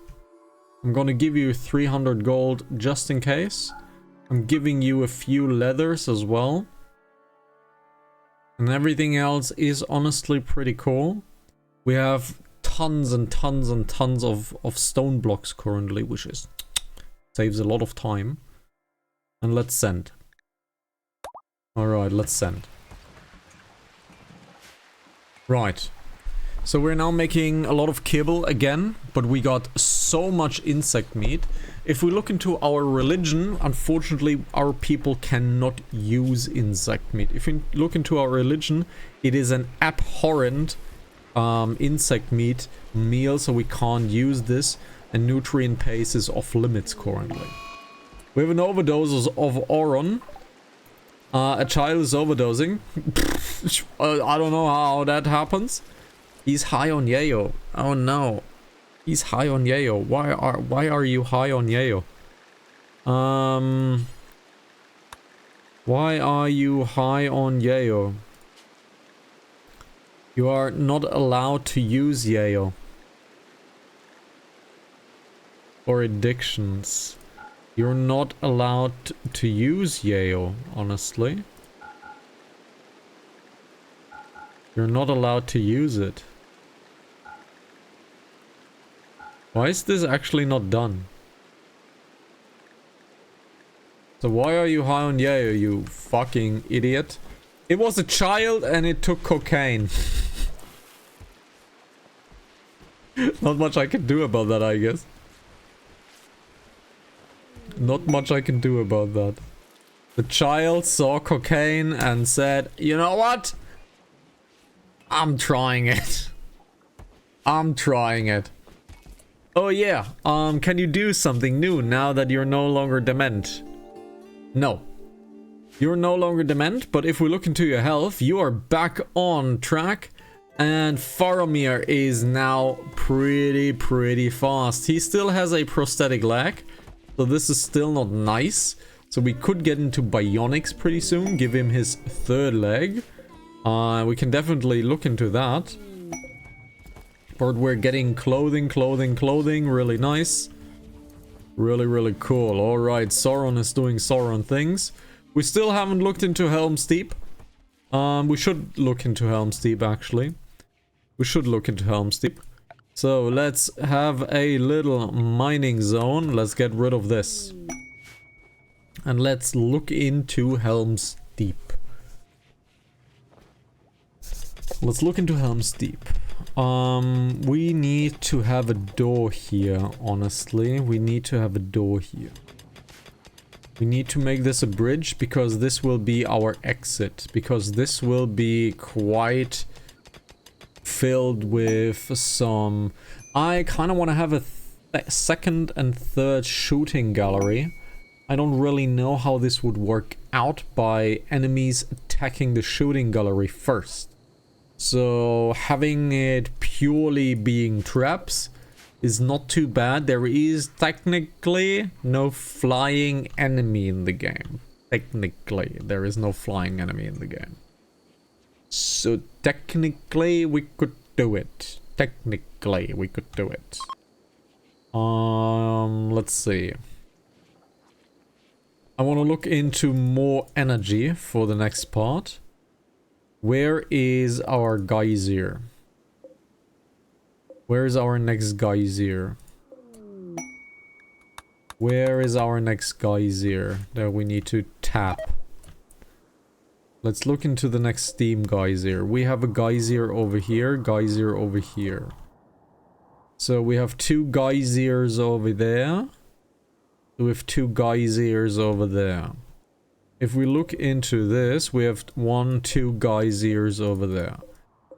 I'm gonna give you 300 gold just in case. I'm giving you a few leathers as well. And everything else is honestly pretty cool. We have tons and tons and tons of stone blocks currently, which is saves a lot of time. And let's send. Alright, let's send. Right. So we're now making a lot of kibble again, but we got so much insect meat. If we look into our religion, unfortunately our people cannot use insect meat. If we look into our religion, it is an abhorrent insect meat meal, so we can't use this, and nutrient pace is off limits currently. We have an overdose of Oron. A child is overdosing. I don't know how that happens. He's high on yayo. Oh no. He's high on yayo. Why are you high on yayo? Why are you high on yayo? You are not allowed to use yayo. For addictions. You're not allowed to use yayo, honestly. You're not allowed to use it. Why is this actually not done? So why are you high on yayo, you fucking idiot? It was a child and it took cocaine. Not much I can do about that, I guess. Not much I can do about that. The child saw cocaine and said, you know what? I'm trying it. I'm trying it. Oh yeah, can you do something new now that you're no longer dement? No. You're no longer dement, but if we look into your health, you are back on track. And Faramir is now pretty fast. He still has a prosthetic leg, so this is still not nice. So we could get into bionics pretty soon, give him his third leg. We can definitely look into that. But we're getting clothing, really nice. Really cool. Alright, Sauron is doing Sauron things. We still haven't looked into Helm's Deep. We should look into Helm's Deep, actually. We should look into Helm's Deep. So let's have a little mining zone. Let's get rid of this. And let's look into Helm's Deep. Let's look into Helm's Deep. We need to have a door here, honestly. We need to have a door here. We need to make this a bridge because this will be our exit. Because this will be quite filled with some... I kind of want to have a second and third shooting gallery. I don't really know how this would work out by enemies attacking the shooting gallery first. So having it purely being traps is not too bad. There is technically no flying enemy in the game. Technically, there is no flying enemy in the game. So technically we could do it. Technically we could do it. Let's see. I want to look into more energy for the next part. Where is our geyser? Where is our next geyser? Where is our next geyser that we need to tap? Let's look into the next steam geyser. We have a geyser over here, geyser over here. So we have two geysers over there. We have two geysers over there. If we look into this, we have 1, 2 geysers over there.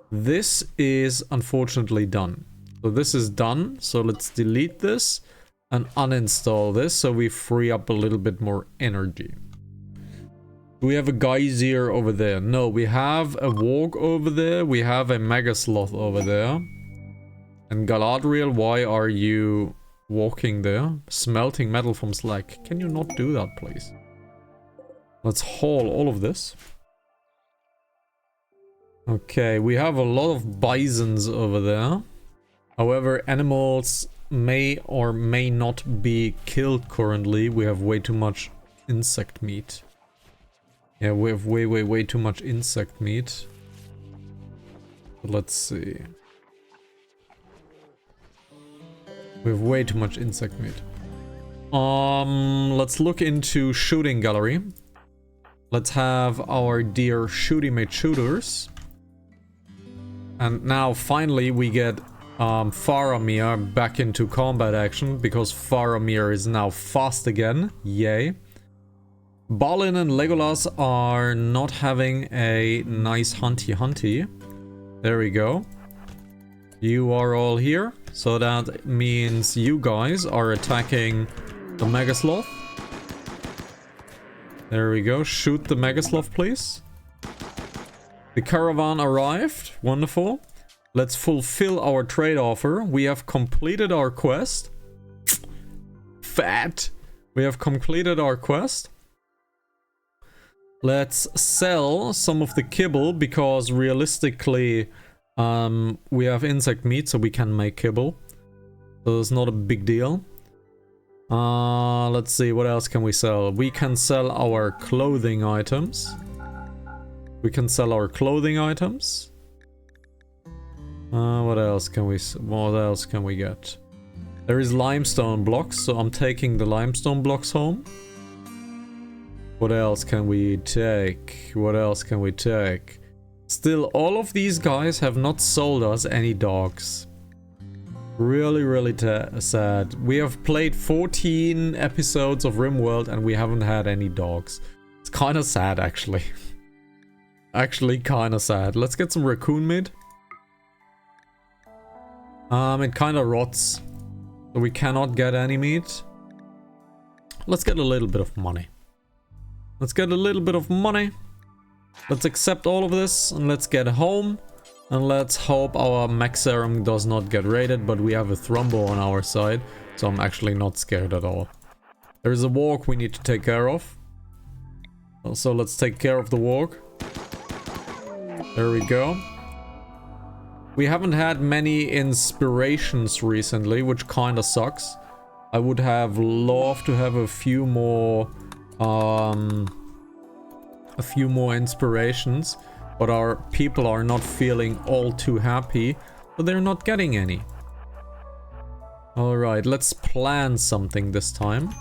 This is unfortunately done. So this is done. So let's delete this and uninstall this so we free up a little bit more energy. We have a geyser over there. No, we have a warg over there. We have a mega sloth over there. And Galadriel, why are you walking there? Smelting metal from slag. Can you not do that, please? Let's haul all of this. Okay, we have a lot of bisons over there. However, animals may or may not be killed currently. We have way too much insect meat. Yeah, we have way too much insect meat. But let's see. We have way too much insect meat. Let's look into shooting gallery. Let's have our dear shooty mate shooters. And now finally we get Faramir back into combat action because Faramir is now fast again. Yay. Balin and Legolas are not having a nice hunty. There we go. You are all here. So that means you guys are attacking the Mega Sloth. There we go. Shoot the Mega Sloth, please. The caravan arrived. Wonderful. Let's fulfill our trade offer. We have completed our quest. Fat. We have completed our quest. Let's sell some of the kibble because realistically we have insect meat so we can make kibble. So it's not a big deal. Let's see, what else can we sell? We can sell our clothing items. We can sell our clothing items. What else can we get? There is limestone blocks, so I'm taking the limestone blocks home. What else can we take? What else can we take? Still, all of these guys have not sold us any dogs. Really, really sad. We have played 14 episodes of RimWorld and we haven't had any dogs. It's kind of sad, actually. Actually, kind of sad. Let's get some raccoon meat. It kind of rots. So we cannot get any meat. Let's get a little bit of money. Let's get a little bit of money. Let's accept all of this and let's get home. And let's hope our max serum does not get raided, but we have a thrombo on our side, so I'm actually not scared at all. There's a walk we need to take care of. So let's take care of the walk. There we go. We haven't had many inspirations recently, which kinda sucks. I would have loved to have a few more inspirations. But our people are not feeling all too happy, so they're not getting any. Alright, let's plan something this time.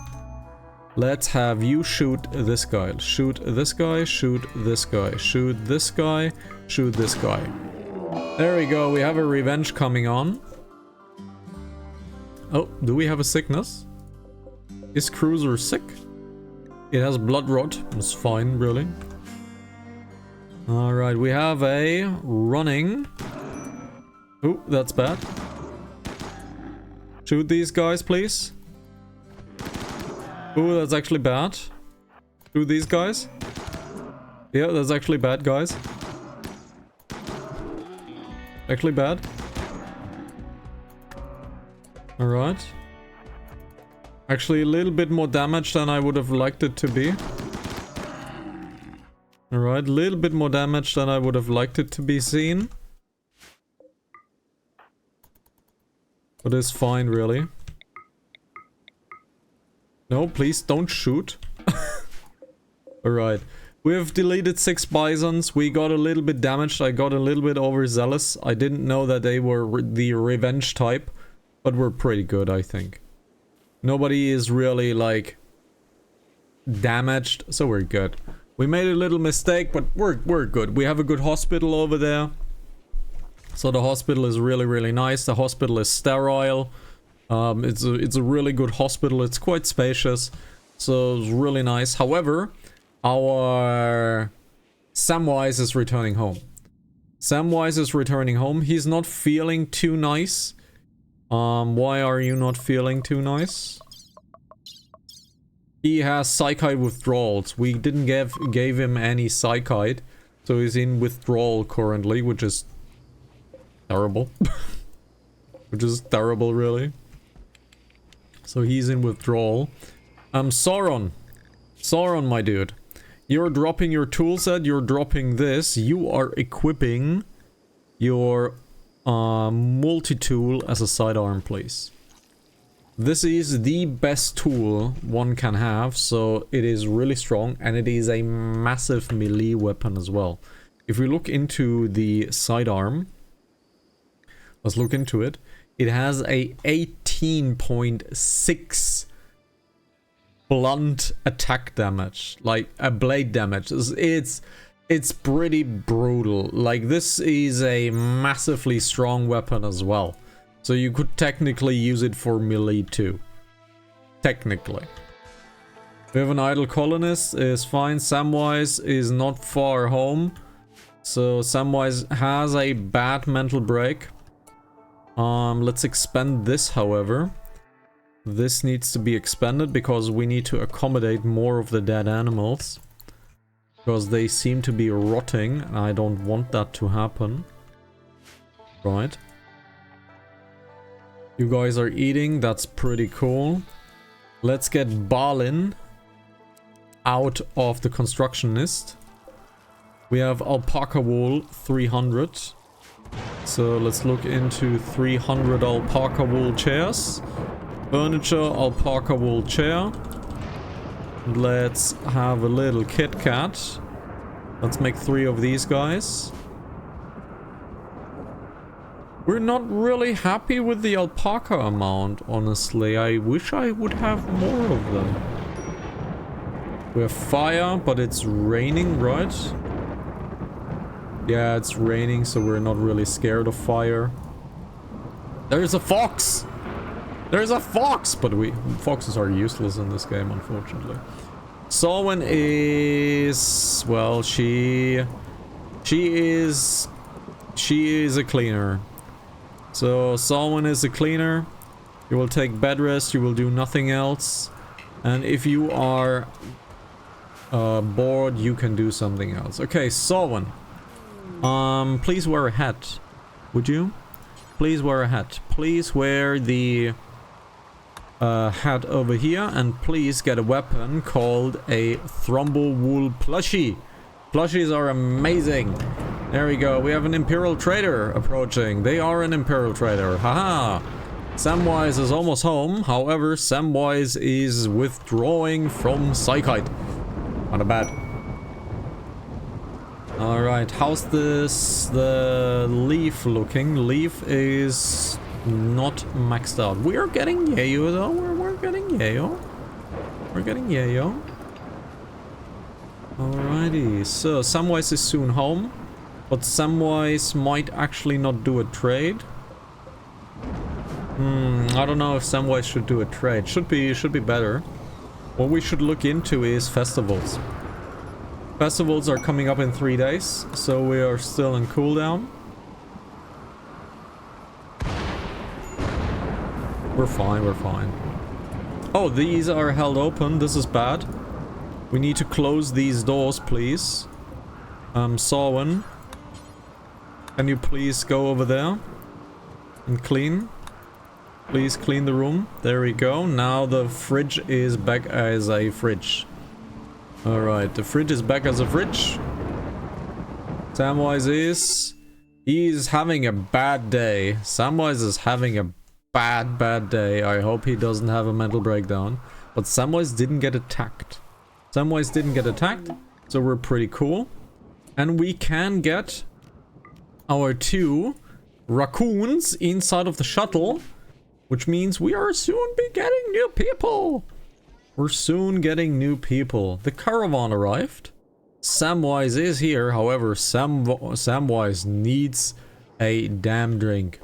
Let's have you shoot this guy. Shoot this guy, shoot this guy, shoot this guy, shoot this guy. There we go, we have a revenge coming on. Oh, do we have a sickness? Is Cruiser sick? It has blood rot. It's fine, really. Alright, we have a running. Oh, that's bad. Shoot these guys, please. Oh, that's actually bad. Shoot these guys. Yeah, that's actually bad, guys. Actually bad. Alright. Actually, a little bit more damage than I would have liked it to be. Alright, a little bit more damage than I would have liked it to be seen. But it's fine, really. No, please don't shoot. Alright. We have deleted 6 bisons. We got a little bit damaged. I got a little bit overzealous. I didn't know that they were the revenge type. But we're pretty good, I think. Nobody is really, like, damaged, so we're good. We made a little mistake, but we're good. We have a good hospital over there. So the hospital is really, really nice. The hospital is sterile. It's a really good hospital. It's quite spacious. So it's really nice. However, our Samwise is returning home. Samwise is returning home. He's not feeling too nice. Why are you not feeling too nice? He has psychite withdrawals. We didn't gave him any psychite, so he's in withdrawal currently, which is terrible. Which is terrible, really. So he's in withdrawal. Sauron. Sauron, my dude. You're dropping your toolset, you're dropping this. You are equipping your multi-tool as a sidearm, please. This is the best tool one can have, so it is really strong, and it is a massive melee weapon as well. If we look into the sidearm, let's look into it. It has a 18.6 blunt attack damage, like a blade damage. It's pretty brutal. Like, this is a massively strong weapon as well. So you could technically use it for melee too. Technically. We have an idle colonist, is fine. Samwise is not far home. So Samwise has a bad mental break. Let's expand this, however. This needs to be expanded because we need to accommodate more of the dead animals. Because they seem to be rotting, and I don't want that to happen. Right. You guys are eating, that's pretty cool. Let's get Balin out of the constructionist. We have alpaca wool, 300. So let's look into 300 alpaca wool chairs. Furniture, alpaca wool chair. Let's have a little Kit Kat. Let's make 3 of these guys. We're not really happy with the alpaca amount, honestly. I wish I would have more of them. We have fire, but it's raining, right? Yeah, it's raining, so we're not really scared of fire. There's a fox! There's a fox! But foxes are useless in this game, unfortunately. Solwen is... well, she is a cleaner. So Solwen is a cleaner. You will take bed rest, you will do nothing else. And if you are bored, you can do something else. Okay, Solwen. Please wear a hat. Would you? Please wear a hat. Please wear the hat over here, and please get a weapon called a Thrombo Wool plushie. Plushies are amazing. There we go. We have an Imperial Trader approaching. They are an Imperial Trader. Haha. Samwise is almost home. However, Samwise is withdrawing from Psychite. Not bad. Alright, how's the Leaf looking? Leaf is not maxed out. We are getting Yayo though. We're getting Yayo. We're getting Yayo. Alrighty, so Samwise is soon home. But Samwise might actually not do a trade. I don't know if Samwise should do a trade. Should be better. What we should look into is festivals. Festivals are coming up in 3 days, so we are still in cooldown. We're fine, we're fine. Oh, these are held open. This is bad. We need to close these doors, please. Solwen, can you please go over there and clean? Please clean the room. There we go. Now the fridge is back as a fridge. Alright, the fridge is back as a fridge. Samwise is... he's having a bad day. Samwise is having a bad day. I hope he doesn't have a mental breakdown. But Samwise didn't get attacked. Samwise didn't get attacked, so we're pretty cool. And we can get our 2 raccoons inside of the shuttle, which means we are soon be getting new people. We're soon getting new people. The caravan arrived. Samwise is here. However, Samwise needs a damn drink.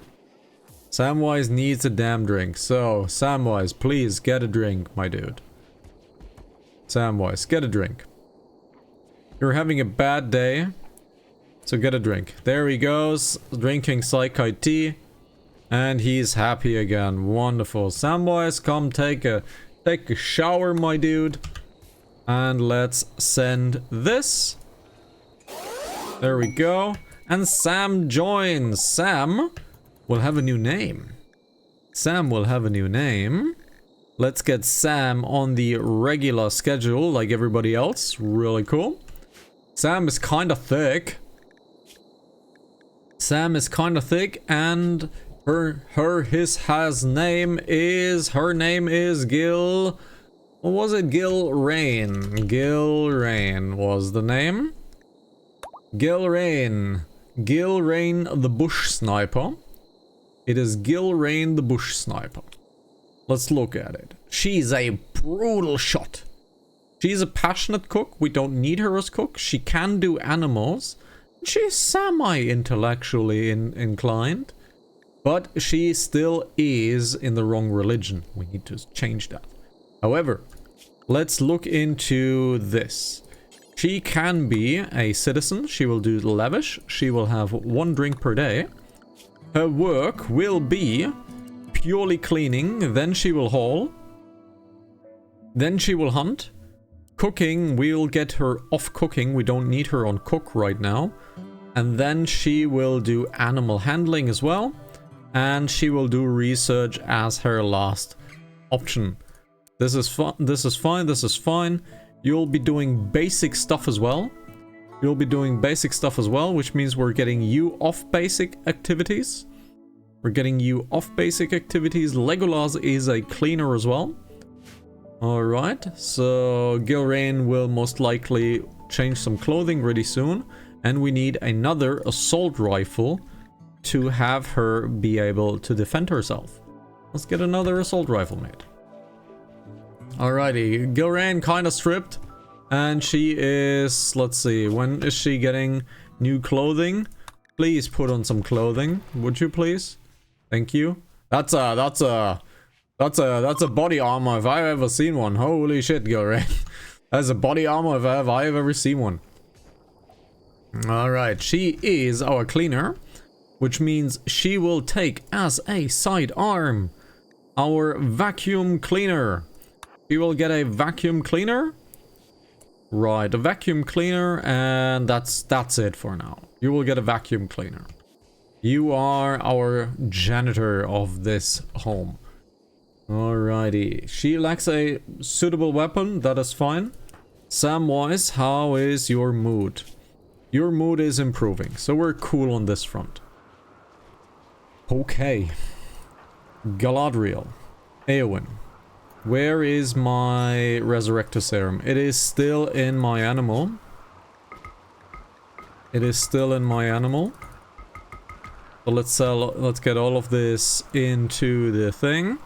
Samwise needs a damn drink. So, Samwise, please get a drink, my dude. Samwise, get a drink. You're having a bad day, so get a drink. There he goes, drinking Psychite tea. And he's happy again. Wonderful. Samwise, come take a shower, my dude. And let's send this. There we go. And Sam joins. Sam will have a new name. Sam will have a new name. Let's get Sam on the regular schedule like everybody else. Really cool. Sam is kind of thick. Sam is kind of thick, and her name is Gil. What was it? Gil Rain. Gil Rain was the name. Gil Rain. Gil Rain the Bush Sniper. It is Gil Rain the Bush Sniper. Let's look at it. She's a brutal shot. She's a passionate cook. We don't need her as cook. She can do animals. She's semi-intellectually inclined. But she still is in the wrong religion. We need to change that. However, let's look into this. She can be a citizen. She will do lavish. She will have 1 drink per day. Her work will be purely cleaning. Then she will haul. Then she will hunt. Cooking, we'll get her off cooking. We don't need her on cook right now. And then she will do animal handling as well. And she will do research as her last option. This is fun. This is fine. This is fine. You'll be doing basic stuff as well. You'll be doing basic stuff as well, which means we're getting you off basic activities. We're getting you off basic activities. Legolas is a cleaner as well. Alright, so Gilrain will most likely change some clothing really soon. And we need another assault rifle to have her be able to defend herself. Let's get another assault rifle made. Alrighty, Gilrain kind of stripped. And she is, let's see, when is she getting new clothing? Please put on some clothing, would you please? Thank you. That's a body armor if I've ever seen one. Holy shit, Goran. That's a body armor if I've ever seen one. Alright, she is our cleaner, which means she will take as a sidearm our vacuum cleaner. We will get a vacuum cleaner. Right, a vacuum cleaner, and that's it for now. You will get a vacuum cleaner. You are our janitor of this home. Alrighty. She lacks a suitable weapon, that is fine. Samwise, how is your mood? Your mood is improving, so we're cool on this front. Okay. Galadriel. Eowyn. Where is my Resurrector Serum? It is still in my animal. It is still in my animal. So let's get all of this into the thing.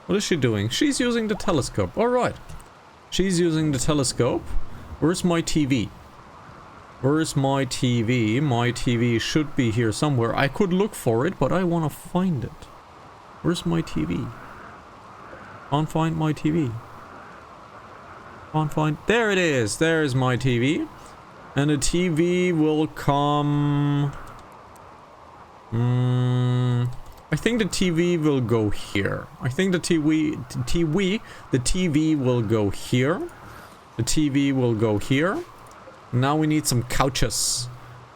What is she doing? She's using the telescope. Alright. She's using the telescope. Where's my TV? Where's my TV? My TV should be here somewhere. I could look for it, but I want to find it. Where's my TV? Can't find my TV. Can't find... There it is! There's my TV. And the TV will come... I think the TV will go here. I think the TV will go here. The TV will go here. Now we need some couches.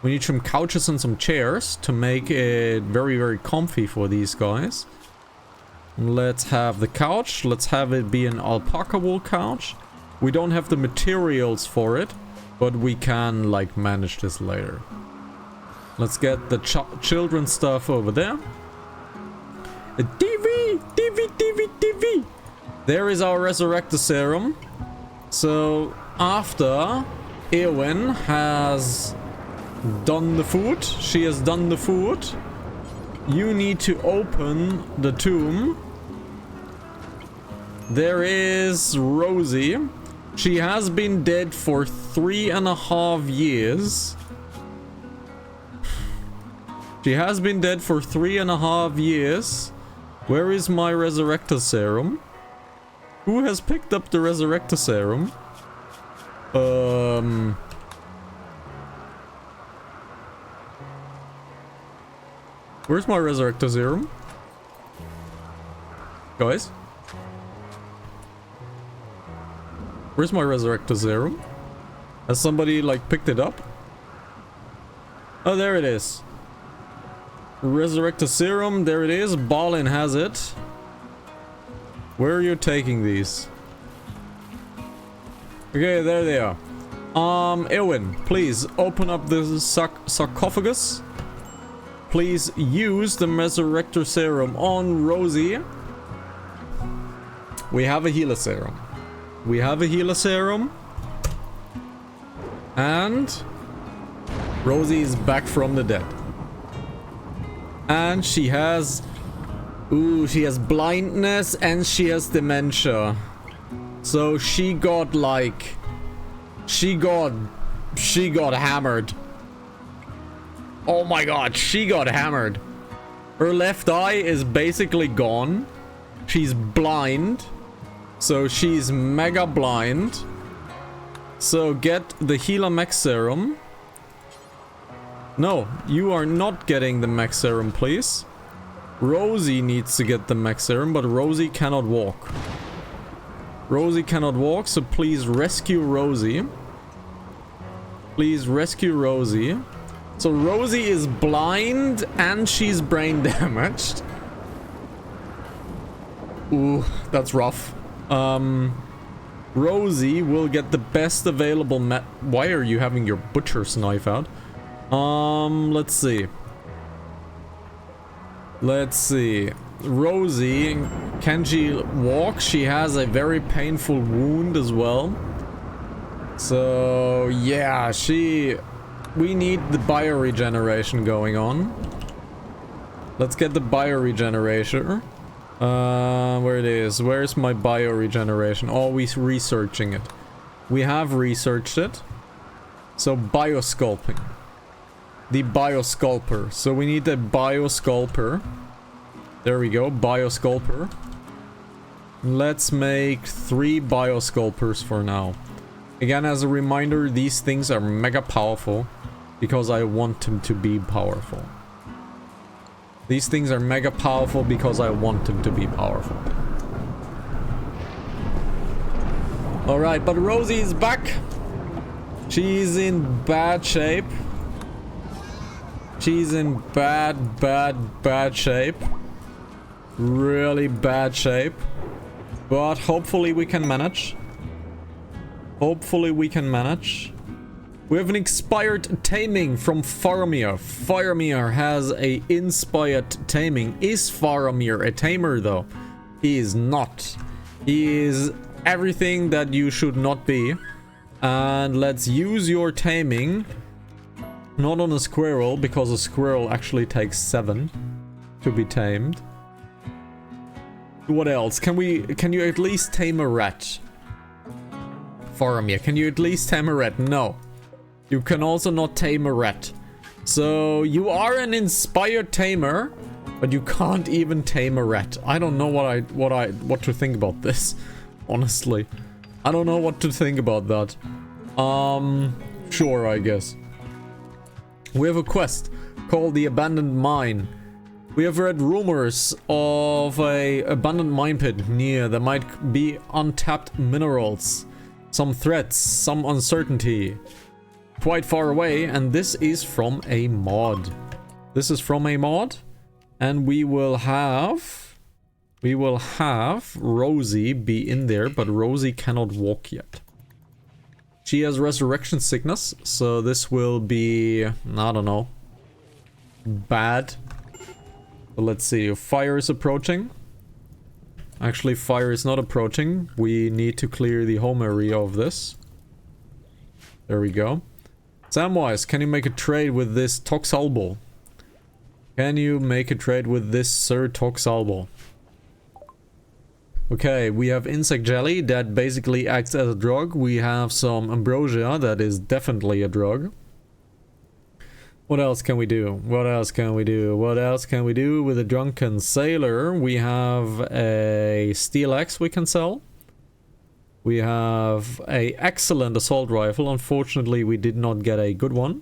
We need some couches and some chairs to make it very, very comfy for these guys. Let's have the couch. Let's have it be an alpaca wool couch. We don't have the materials for it, but we can, like, manage this later. Let's get the children's stuff over there. The TV! There is our Resurrector Serum. So, after Eowyn has done the food, she has done the food, you need to open the tomb. There is Rosie. She has been dead for 3.5 years. She has been dead for 3.5 years. Where is my Resurrector Serum? Who has picked up the Resurrector Serum? Where's my Resurrector Serum? Guys? Where's my Resurrector Serum? Has somebody, like, picked it up? Oh, there it is. Resurrector Serum, there it is. Balin has it. Where are you taking these? Okay, there they are. Eowyn, please open up the sarcophagus. Please use the Resurrector Serum on Rosie. We have a Healer Serum. We have a Healer Serum. And Rosie is back from the dead. And she has... Ooh, she has blindness and she has dementia. So she got, like... She got hammered. Oh my god, she got hammered. Her left eye is basically gone. She's blind. So she's mega blind. So get the Healer Mech Serum. No, you are not getting the Mech Serum, please. Rosie needs to get the Mech Serum, but Rosie cannot walk. Rosie cannot walk, so please rescue Rosie. Please rescue Rosie. So Rosie is blind and she's brain damaged. Ooh, that's rough. Rosie will get the best available Why are you having your butcher's knife out? Let's see. Let's see. Rosie, can she walk? She has a very painful wound as well. So, yeah, we need the bioregeneration going on. Let's get the bioregeneration. Where it is? Where's my bio regeneration? Oh, we're researching it. We have researched it. So biosculping. The biosculper. So we need a biosculper. There we go, biosculper. Let's make 3 biosculpers for now. Again, as a reminder, these things are mega powerful because I want them to be powerful. These things are mega powerful because I want them to be powerful. Alright, but Rosie is back. She's in bad shape. She's in bad shape. Really bad shape. But hopefully we can manage. Hopefully we can manage. We have an expired taming from Faramir. Faramir has a inspired taming. Is Faramir a tamer though? He is not. He is everything that you should not be. And let's use your taming. Not on a squirrel, because a squirrel actually takes 7 to be tamed. What else? Can you at least tame a rat? Faramir, can you at least tame a rat? No. You can also not tame a rat. So you are an inspired tamer, but you can't even tame a rat. I don't know what to think about this. Honestly. I don't know what to think about that. Sure, I guess. We have a quest called the Abandoned Mine. We have read rumors of a abandoned mine pit near. There might be untapped minerals, some threats, some uncertainty. Quite far away, and this is from a mod. This is from a mod, and we will have Rosie be in there, but Rosie cannot walk yet. She has resurrection sickness, so this will be, I don't know, bad. But let's see, fire is approaching. Actually, fire is not approaching. We need to clear the home area of this. There we go. Samwise, can you make a trade with this Toxalbol? Can you make a trade with this Sir Toxalbol? Okay, we have insect jelly that basically acts as a drug. We have some ambrosia that is definitely a drug. What else can we do? What else can we do? What else can we do with a drunken sailor? We have a steel axe we can sell. We have a excellent assault rifle. Unfortunately, we did not get a good one.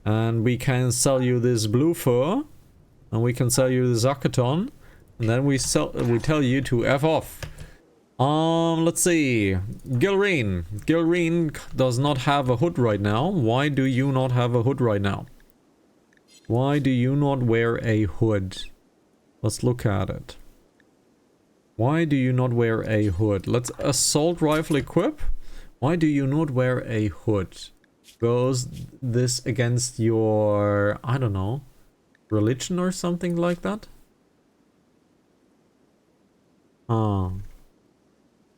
And we can sell you this blue fur. And we can sell you the Zakaton. And then we tell you to F off. Let's see. Gilreen. Gilreen does not have a hood right now. Why do you not have a hood right now? Why do you not wear a hood? Let's look at it. Why do you not wear a hood? Let's assault rifle equip. Why do you not wear a hood? Goes this against your, I don't know, religion or something like that?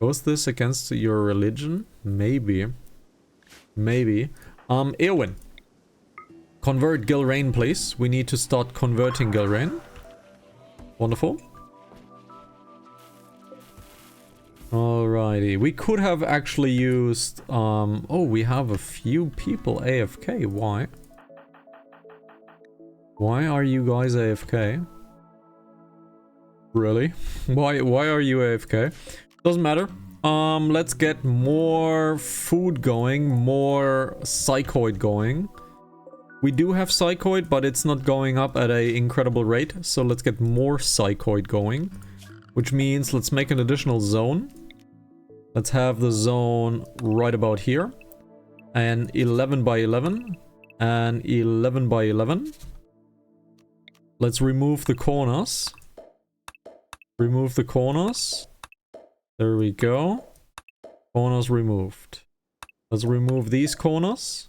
Goes this against your religion? Maybe. Maybe. Eowyn. Convert Gilrain, please. We need to start converting Gilrain. Wonderful. Alrighty. We could have actually used... oh, we have a few people AFK. Why? Why are you guys AFK? Really? Why are you AFK? Doesn't matter. Let's get more food going, more psychoid going. We do have psychoid, but it's not going up at an incredible rate. So let's get more psychoid going. Which means let's make an additional zone. Let's have the zone right about here. And 11 by 11. And 11 by 11. Let's remove the corners. Remove the corners. There we go. Corners removed. Let's remove these corners.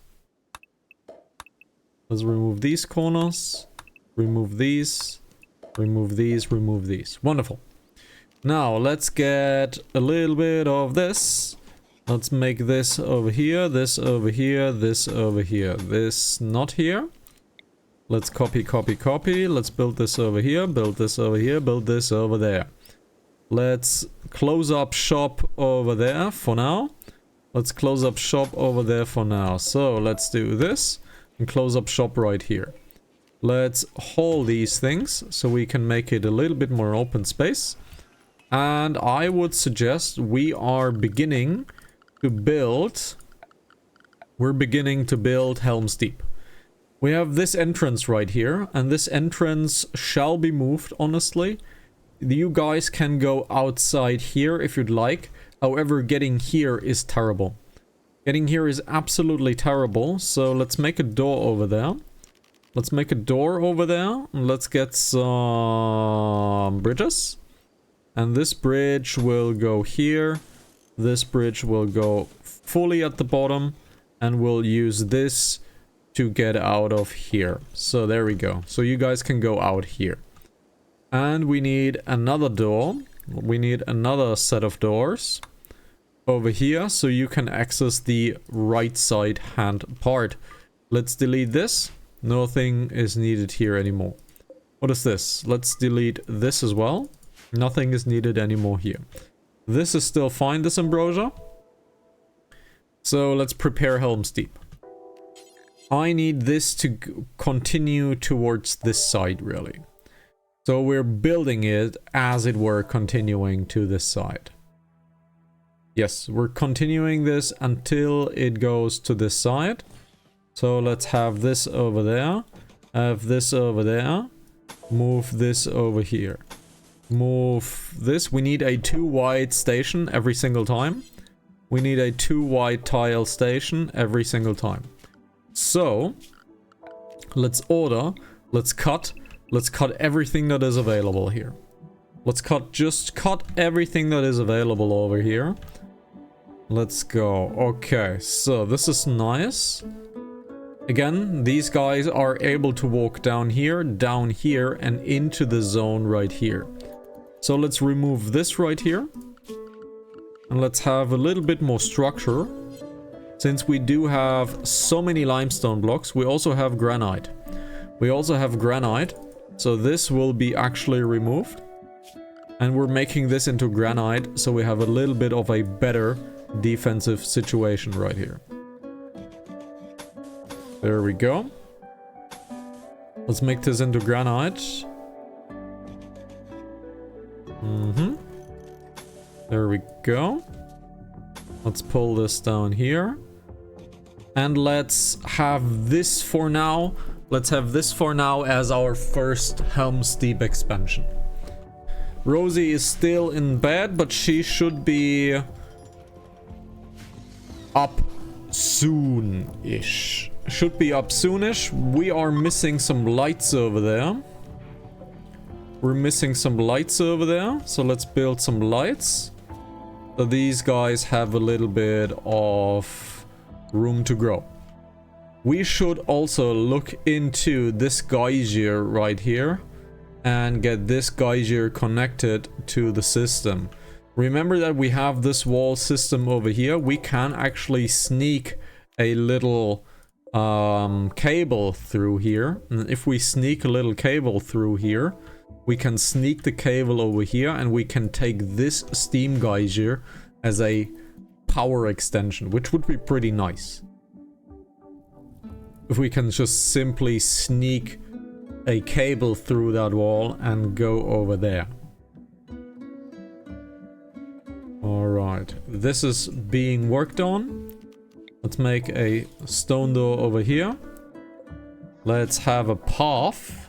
Let's remove these corners. Remove these. Remove these. Remove these. Wonderful. Now let's get a little bit of this. Let's make this over here. This over here. This over here. This not here. Let's copy, copy, copy. Let's build this over here, build this over here, build this over there. Let's close up shop over there for now. Let's close up shop over there for now. So let's do this and close up shop right here. Let's haul these things so we can make it a little bit more open space. And I would suggest we are beginning to build... We're beginning to build Helm's Deep. We have this entrance right here, and this entrance shall be moved, honestly. You guys can go outside here if you'd like. However, getting here is terrible. Getting here is absolutely terrible, so let's make a door over there. Let's make a door over there, and let's get some bridges. And this bridge will go here. This bridge will go fully at the bottom. And we'll use this to get out of here. So there we go. So you guys can go out here. And we need another door. We need another set of doors over here so you can access the right side hand part. Let's delete this. Nothing is needed here anymore. What is this? Let's delete this as well. Nothing is needed anymore here. This is still fine, this ambrosia. So let's prepare Helm's Deep. I need this to continue towards this side, really. So we're building it as it were continuing to this side. Yes, we're continuing this until it goes to this side. So let's have this over there. Have this over there. Move this over here. Move this. We need a 2 wide station every single time. We need a 2 wide tile station every single time. So, let's order, let's cut everything that is available here. Let's just cut everything that is available over here. Let's go. Okay, so this is nice. Again, these guys are able to walk down here, and into the zone right here. So let's remove this right here. And let's have a little bit more structure. Since we do have so many limestone blocks, we also have granite. So this will be actually removed. And we're making this into granite, so we have a little bit of a better defensive situation right here. There we go. Let's make this into granite. There we go. Let's pull this down here. And let's have this for now. Let's have this for now as our first Helm's Deep expansion. Rosie is still in bed, but she should be up soon-ish. Should be up soonish. We are missing some lights over there. So let's build some lights. So these guys have a little bit of room to grow. We should also look into this geyser right here and get this geyser connected to the system. Remember that we have this wall system over here. We can actually sneak a little cable through here. And if we sneak a little cable through here, we can sneak the cable over here and we can take this steam geyser as a power extension, which would be pretty nice. If we can just simply sneak a cable through that wall and go over there. Alright, this is being worked on. Let's make a stone door over here. Let's have a path.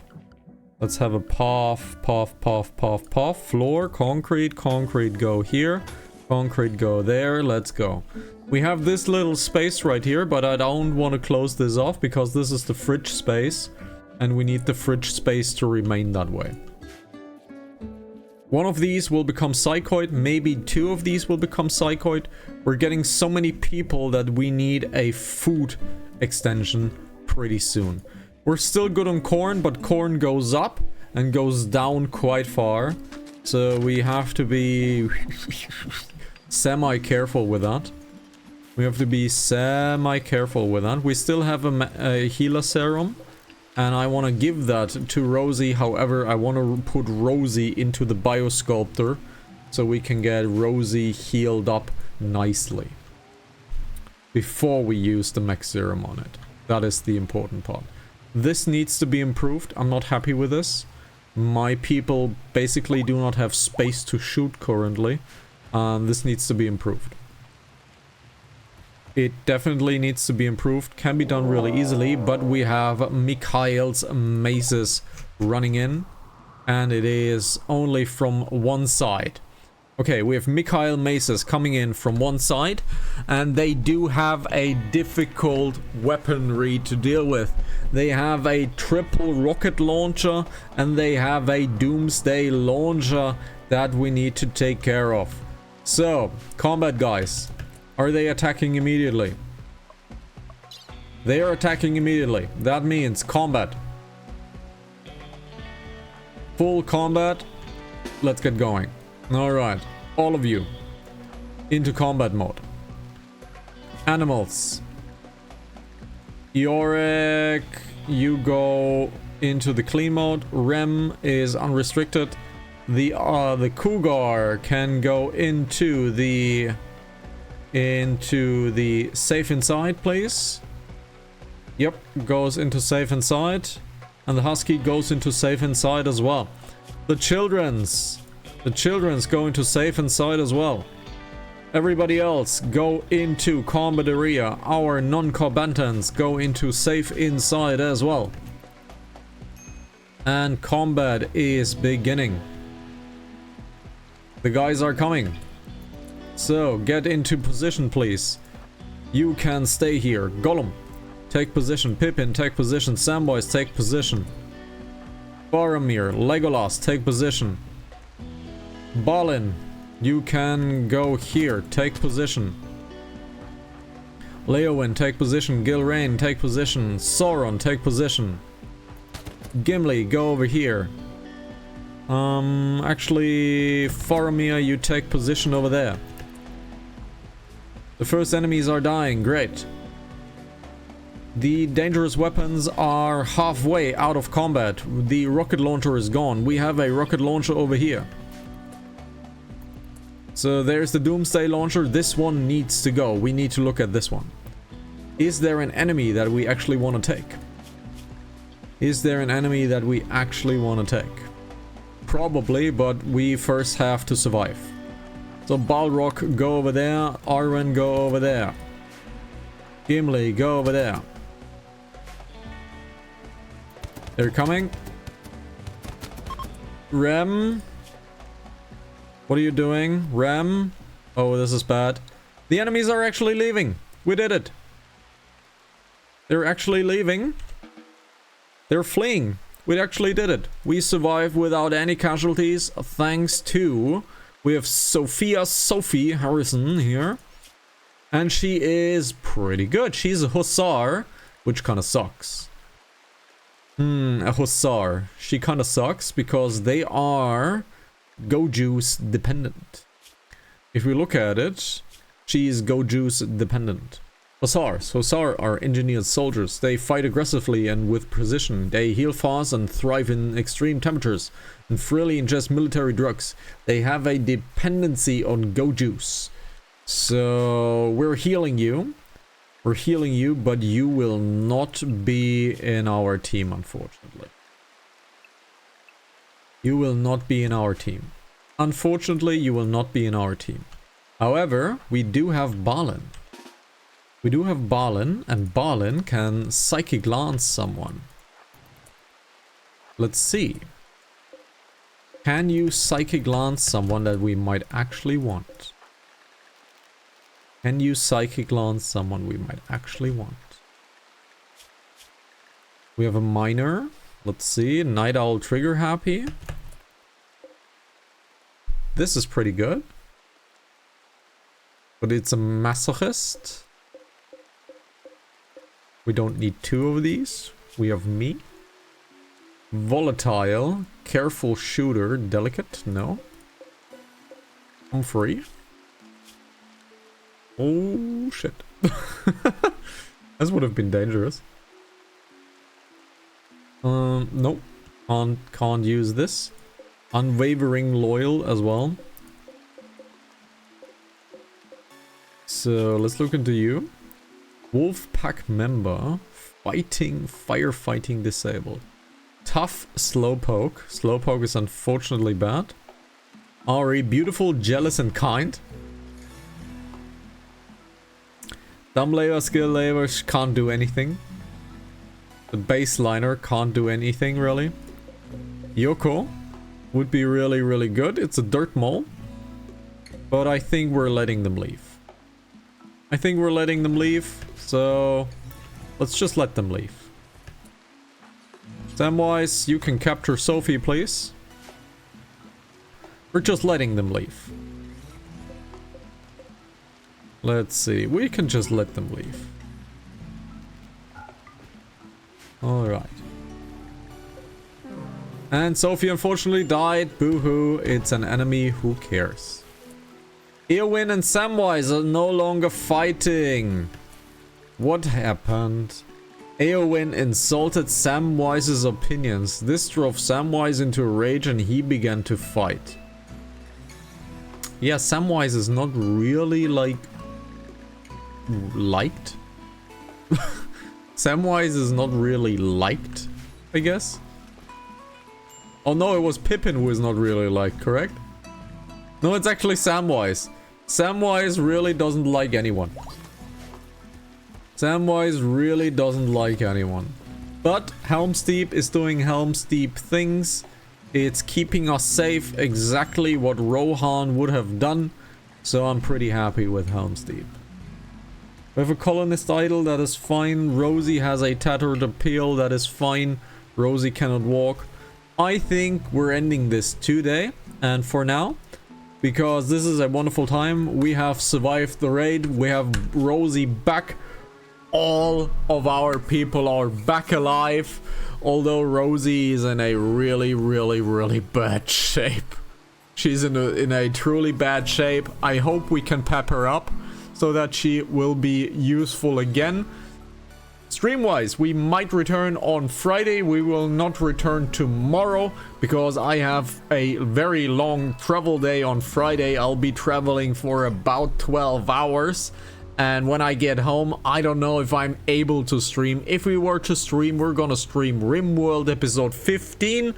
Let's have a path. Floor, concrete go here. Concrete go there. Let's go. We have this little space right here, but I don't want to close this off because this is the fridge space. And we need the fridge space to remain that way. One of these will become psychoid. Maybe 2 of these will become psychoid. We're getting so many people that we need a food extension pretty soon. We're still good on corn, but corn goes up and goes down quite far. So we have to be semi-careful with that. We still have a healer serum. And I want to give that to Rosie. However, I want to put Rosie into the biosculptor so we can get Rosie healed up nicely before we use the mech serum on it. That is the important part. This needs to be improved. I'm not happy with this. My people basically do not have space to shoot currently. This needs to be improved. It definitely needs to be improved. Can be done really easily, but we have Mikhail's maces running in, and it is only from one side. Okay, we have Mikhail maces coming in from one side, and they do have a difficult weaponry to deal with. They have a triple rocket launcher, and they have a doomsday launcher that we need to take care of. So, combat guys. Are they attacking immediately? They are attacking immediately. That means combat. Full combat. Let's get going. Alright. All of you. Into combat mode. Animals. Yorick, you go into the clean mode. Rem is unrestricted. The Cougar can go into the safe inside, please. Yep, goes into safe inside. And the Husky goes into safe inside as well. The children's go into safe inside as well. Everybody else go into combat area. Our non-combatants go into safe inside as well. And combat is beginning. The guys are coming. So, get into position, please. You can stay here. Gollum, take position. Pippin, take position. Samwise, take position. Boromir, Legolas, take position. Balin, you can go here. Take position. Leowyn, take position. Gilrain, take position. Sauron, take position. Gimli, go over here. Actually, Faramir, you take position over there. The first enemies are dying, great. The dangerous weapons are halfway out of combat. The rocket launcher is gone. We have a rocket launcher over here. So there's the Doomsday launcher. This one needs to go. We need to look at this one. Is there an enemy that we actually want to take? Is there an enemy that we actually want to take? Probably, but we first have to survive. So Balrog, go over there. Arwen, go over there. Gimli, go over there. They're coming. Rem. What are you doing? Rem. Oh, this is bad. The enemies are actually leaving. We did it. They're actually leaving. They're fleeing. We actually did it. We survived without any casualties thanks to... We have Sophie Harrison here. And she is pretty good. She's a hussar, which kind of sucks. A hussar. She kind of sucks because they are Go Juice dependent. If we look at it, she is Go Juice dependent. Hussars are engineered soldiers. They fight aggressively and with precision. They heal fast and thrive in extreme temperatures and freely ingest military drugs. They have a dependency on Go Juice. So we're healing you. We're healing you, but you will not be in our team, unfortunately. You will not be in our team. Unfortunately, you will not be in our team. However, we do have Balin. We do have Balin, and Balin can Psychic Lance someone. Let's see. Can you Psychic Lance someone that we might actually want? Can you Psychic Lance someone we might actually want? We have a Miner. Let's see. Night Owl Trigger Happy. This is pretty good. But it's a Masochist. We don't need two of these. We have me. Volatile. Careful Shooter. Delicate. No. I'm free. Oh, shit. This would have been dangerous. Nope. Can't use this. Unwavering loyal as well. So let's look into you. Wolf pack member. Firefighting disabled. Tough slowpoke. Slowpoke is unfortunately bad. Ari, beautiful, jealous and kind. Dumb labor, skill labor, can't do anything. The baseliner can't do anything really. Yoko would be really, really good. It's a dirt mole. But I think we're letting them leave. So let's just let them leave. Samwise, you can capture Sophie, please. We're just letting them leave. Let's see. We can just let them leave. Alright. And Sophie unfortunately died. Boo-hoo. It's an enemy. Who cares? Eowyn and Samwise are no longer fighting. What happened? Eowyn insulted Samwise's opinions. This drove Samwise into a rage and he began to fight. Yeah, Samwise is not really like... liked? Samwise is not really liked, I guess. Oh no, it was Pippin who is not really liked, correct? No, it's actually Samwise. Samwise really doesn't like anyone. Samwise really doesn't like anyone. But Helm's Deep is doing Helm's Deep things. It's keeping us safe, exactly what Rohan would have done. So I'm pretty happy with Helm's Deep. We have a colonist idol, that is fine. Rosie has a tattered appeal, that is fine. Rosie cannot walk. I think we're ending this today. And for now, because this is a wonderful time, we have survived the raid. We have Rosie back. All of our people are back alive. Although Rosie is in a really, really, really bad shape. She's in a truly bad shape. I hope we can pep her up so that she will be useful again. Stream-wise, we might return on Friday. We will not return tomorrow because I have a very long travel day on Friday. I'll be traveling for about 12 hours. And when I get home, I don't know if I'm able to stream. If we were to stream, we're gonna stream RimWorld episode 15.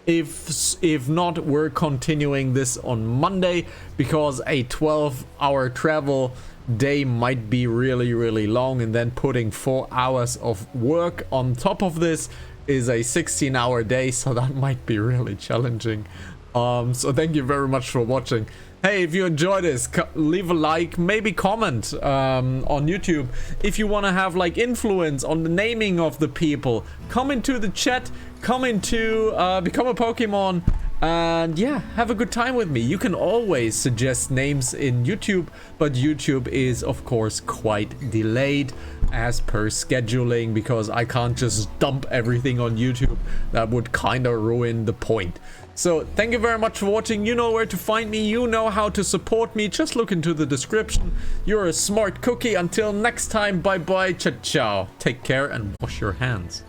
If not, we're continuing this on Monday because a 12-hour travel day might be really, really long, and then putting 4 hours of work on top of this is a 16-hour day, so that might be really challenging. So thank you very much for watching. Hey, if you enjoyed this, leave a like, maybe comment on YouTube. If you want to have like influence on the naming of the people, come into the chat, come into become a Pokemon, and yeah, have a good time with me. You can always suggest names in YouTube, but YouTube is of course quite delayed as per scheduling because I can't just dump everything on YouTube. That would kind of ruin the point. So thank you very much for watching. You know where to find me. You know how to support me. Just look into the description. You're a smart cookie. Until next time, bye bye, ciao ciao. Take care and wash your hands.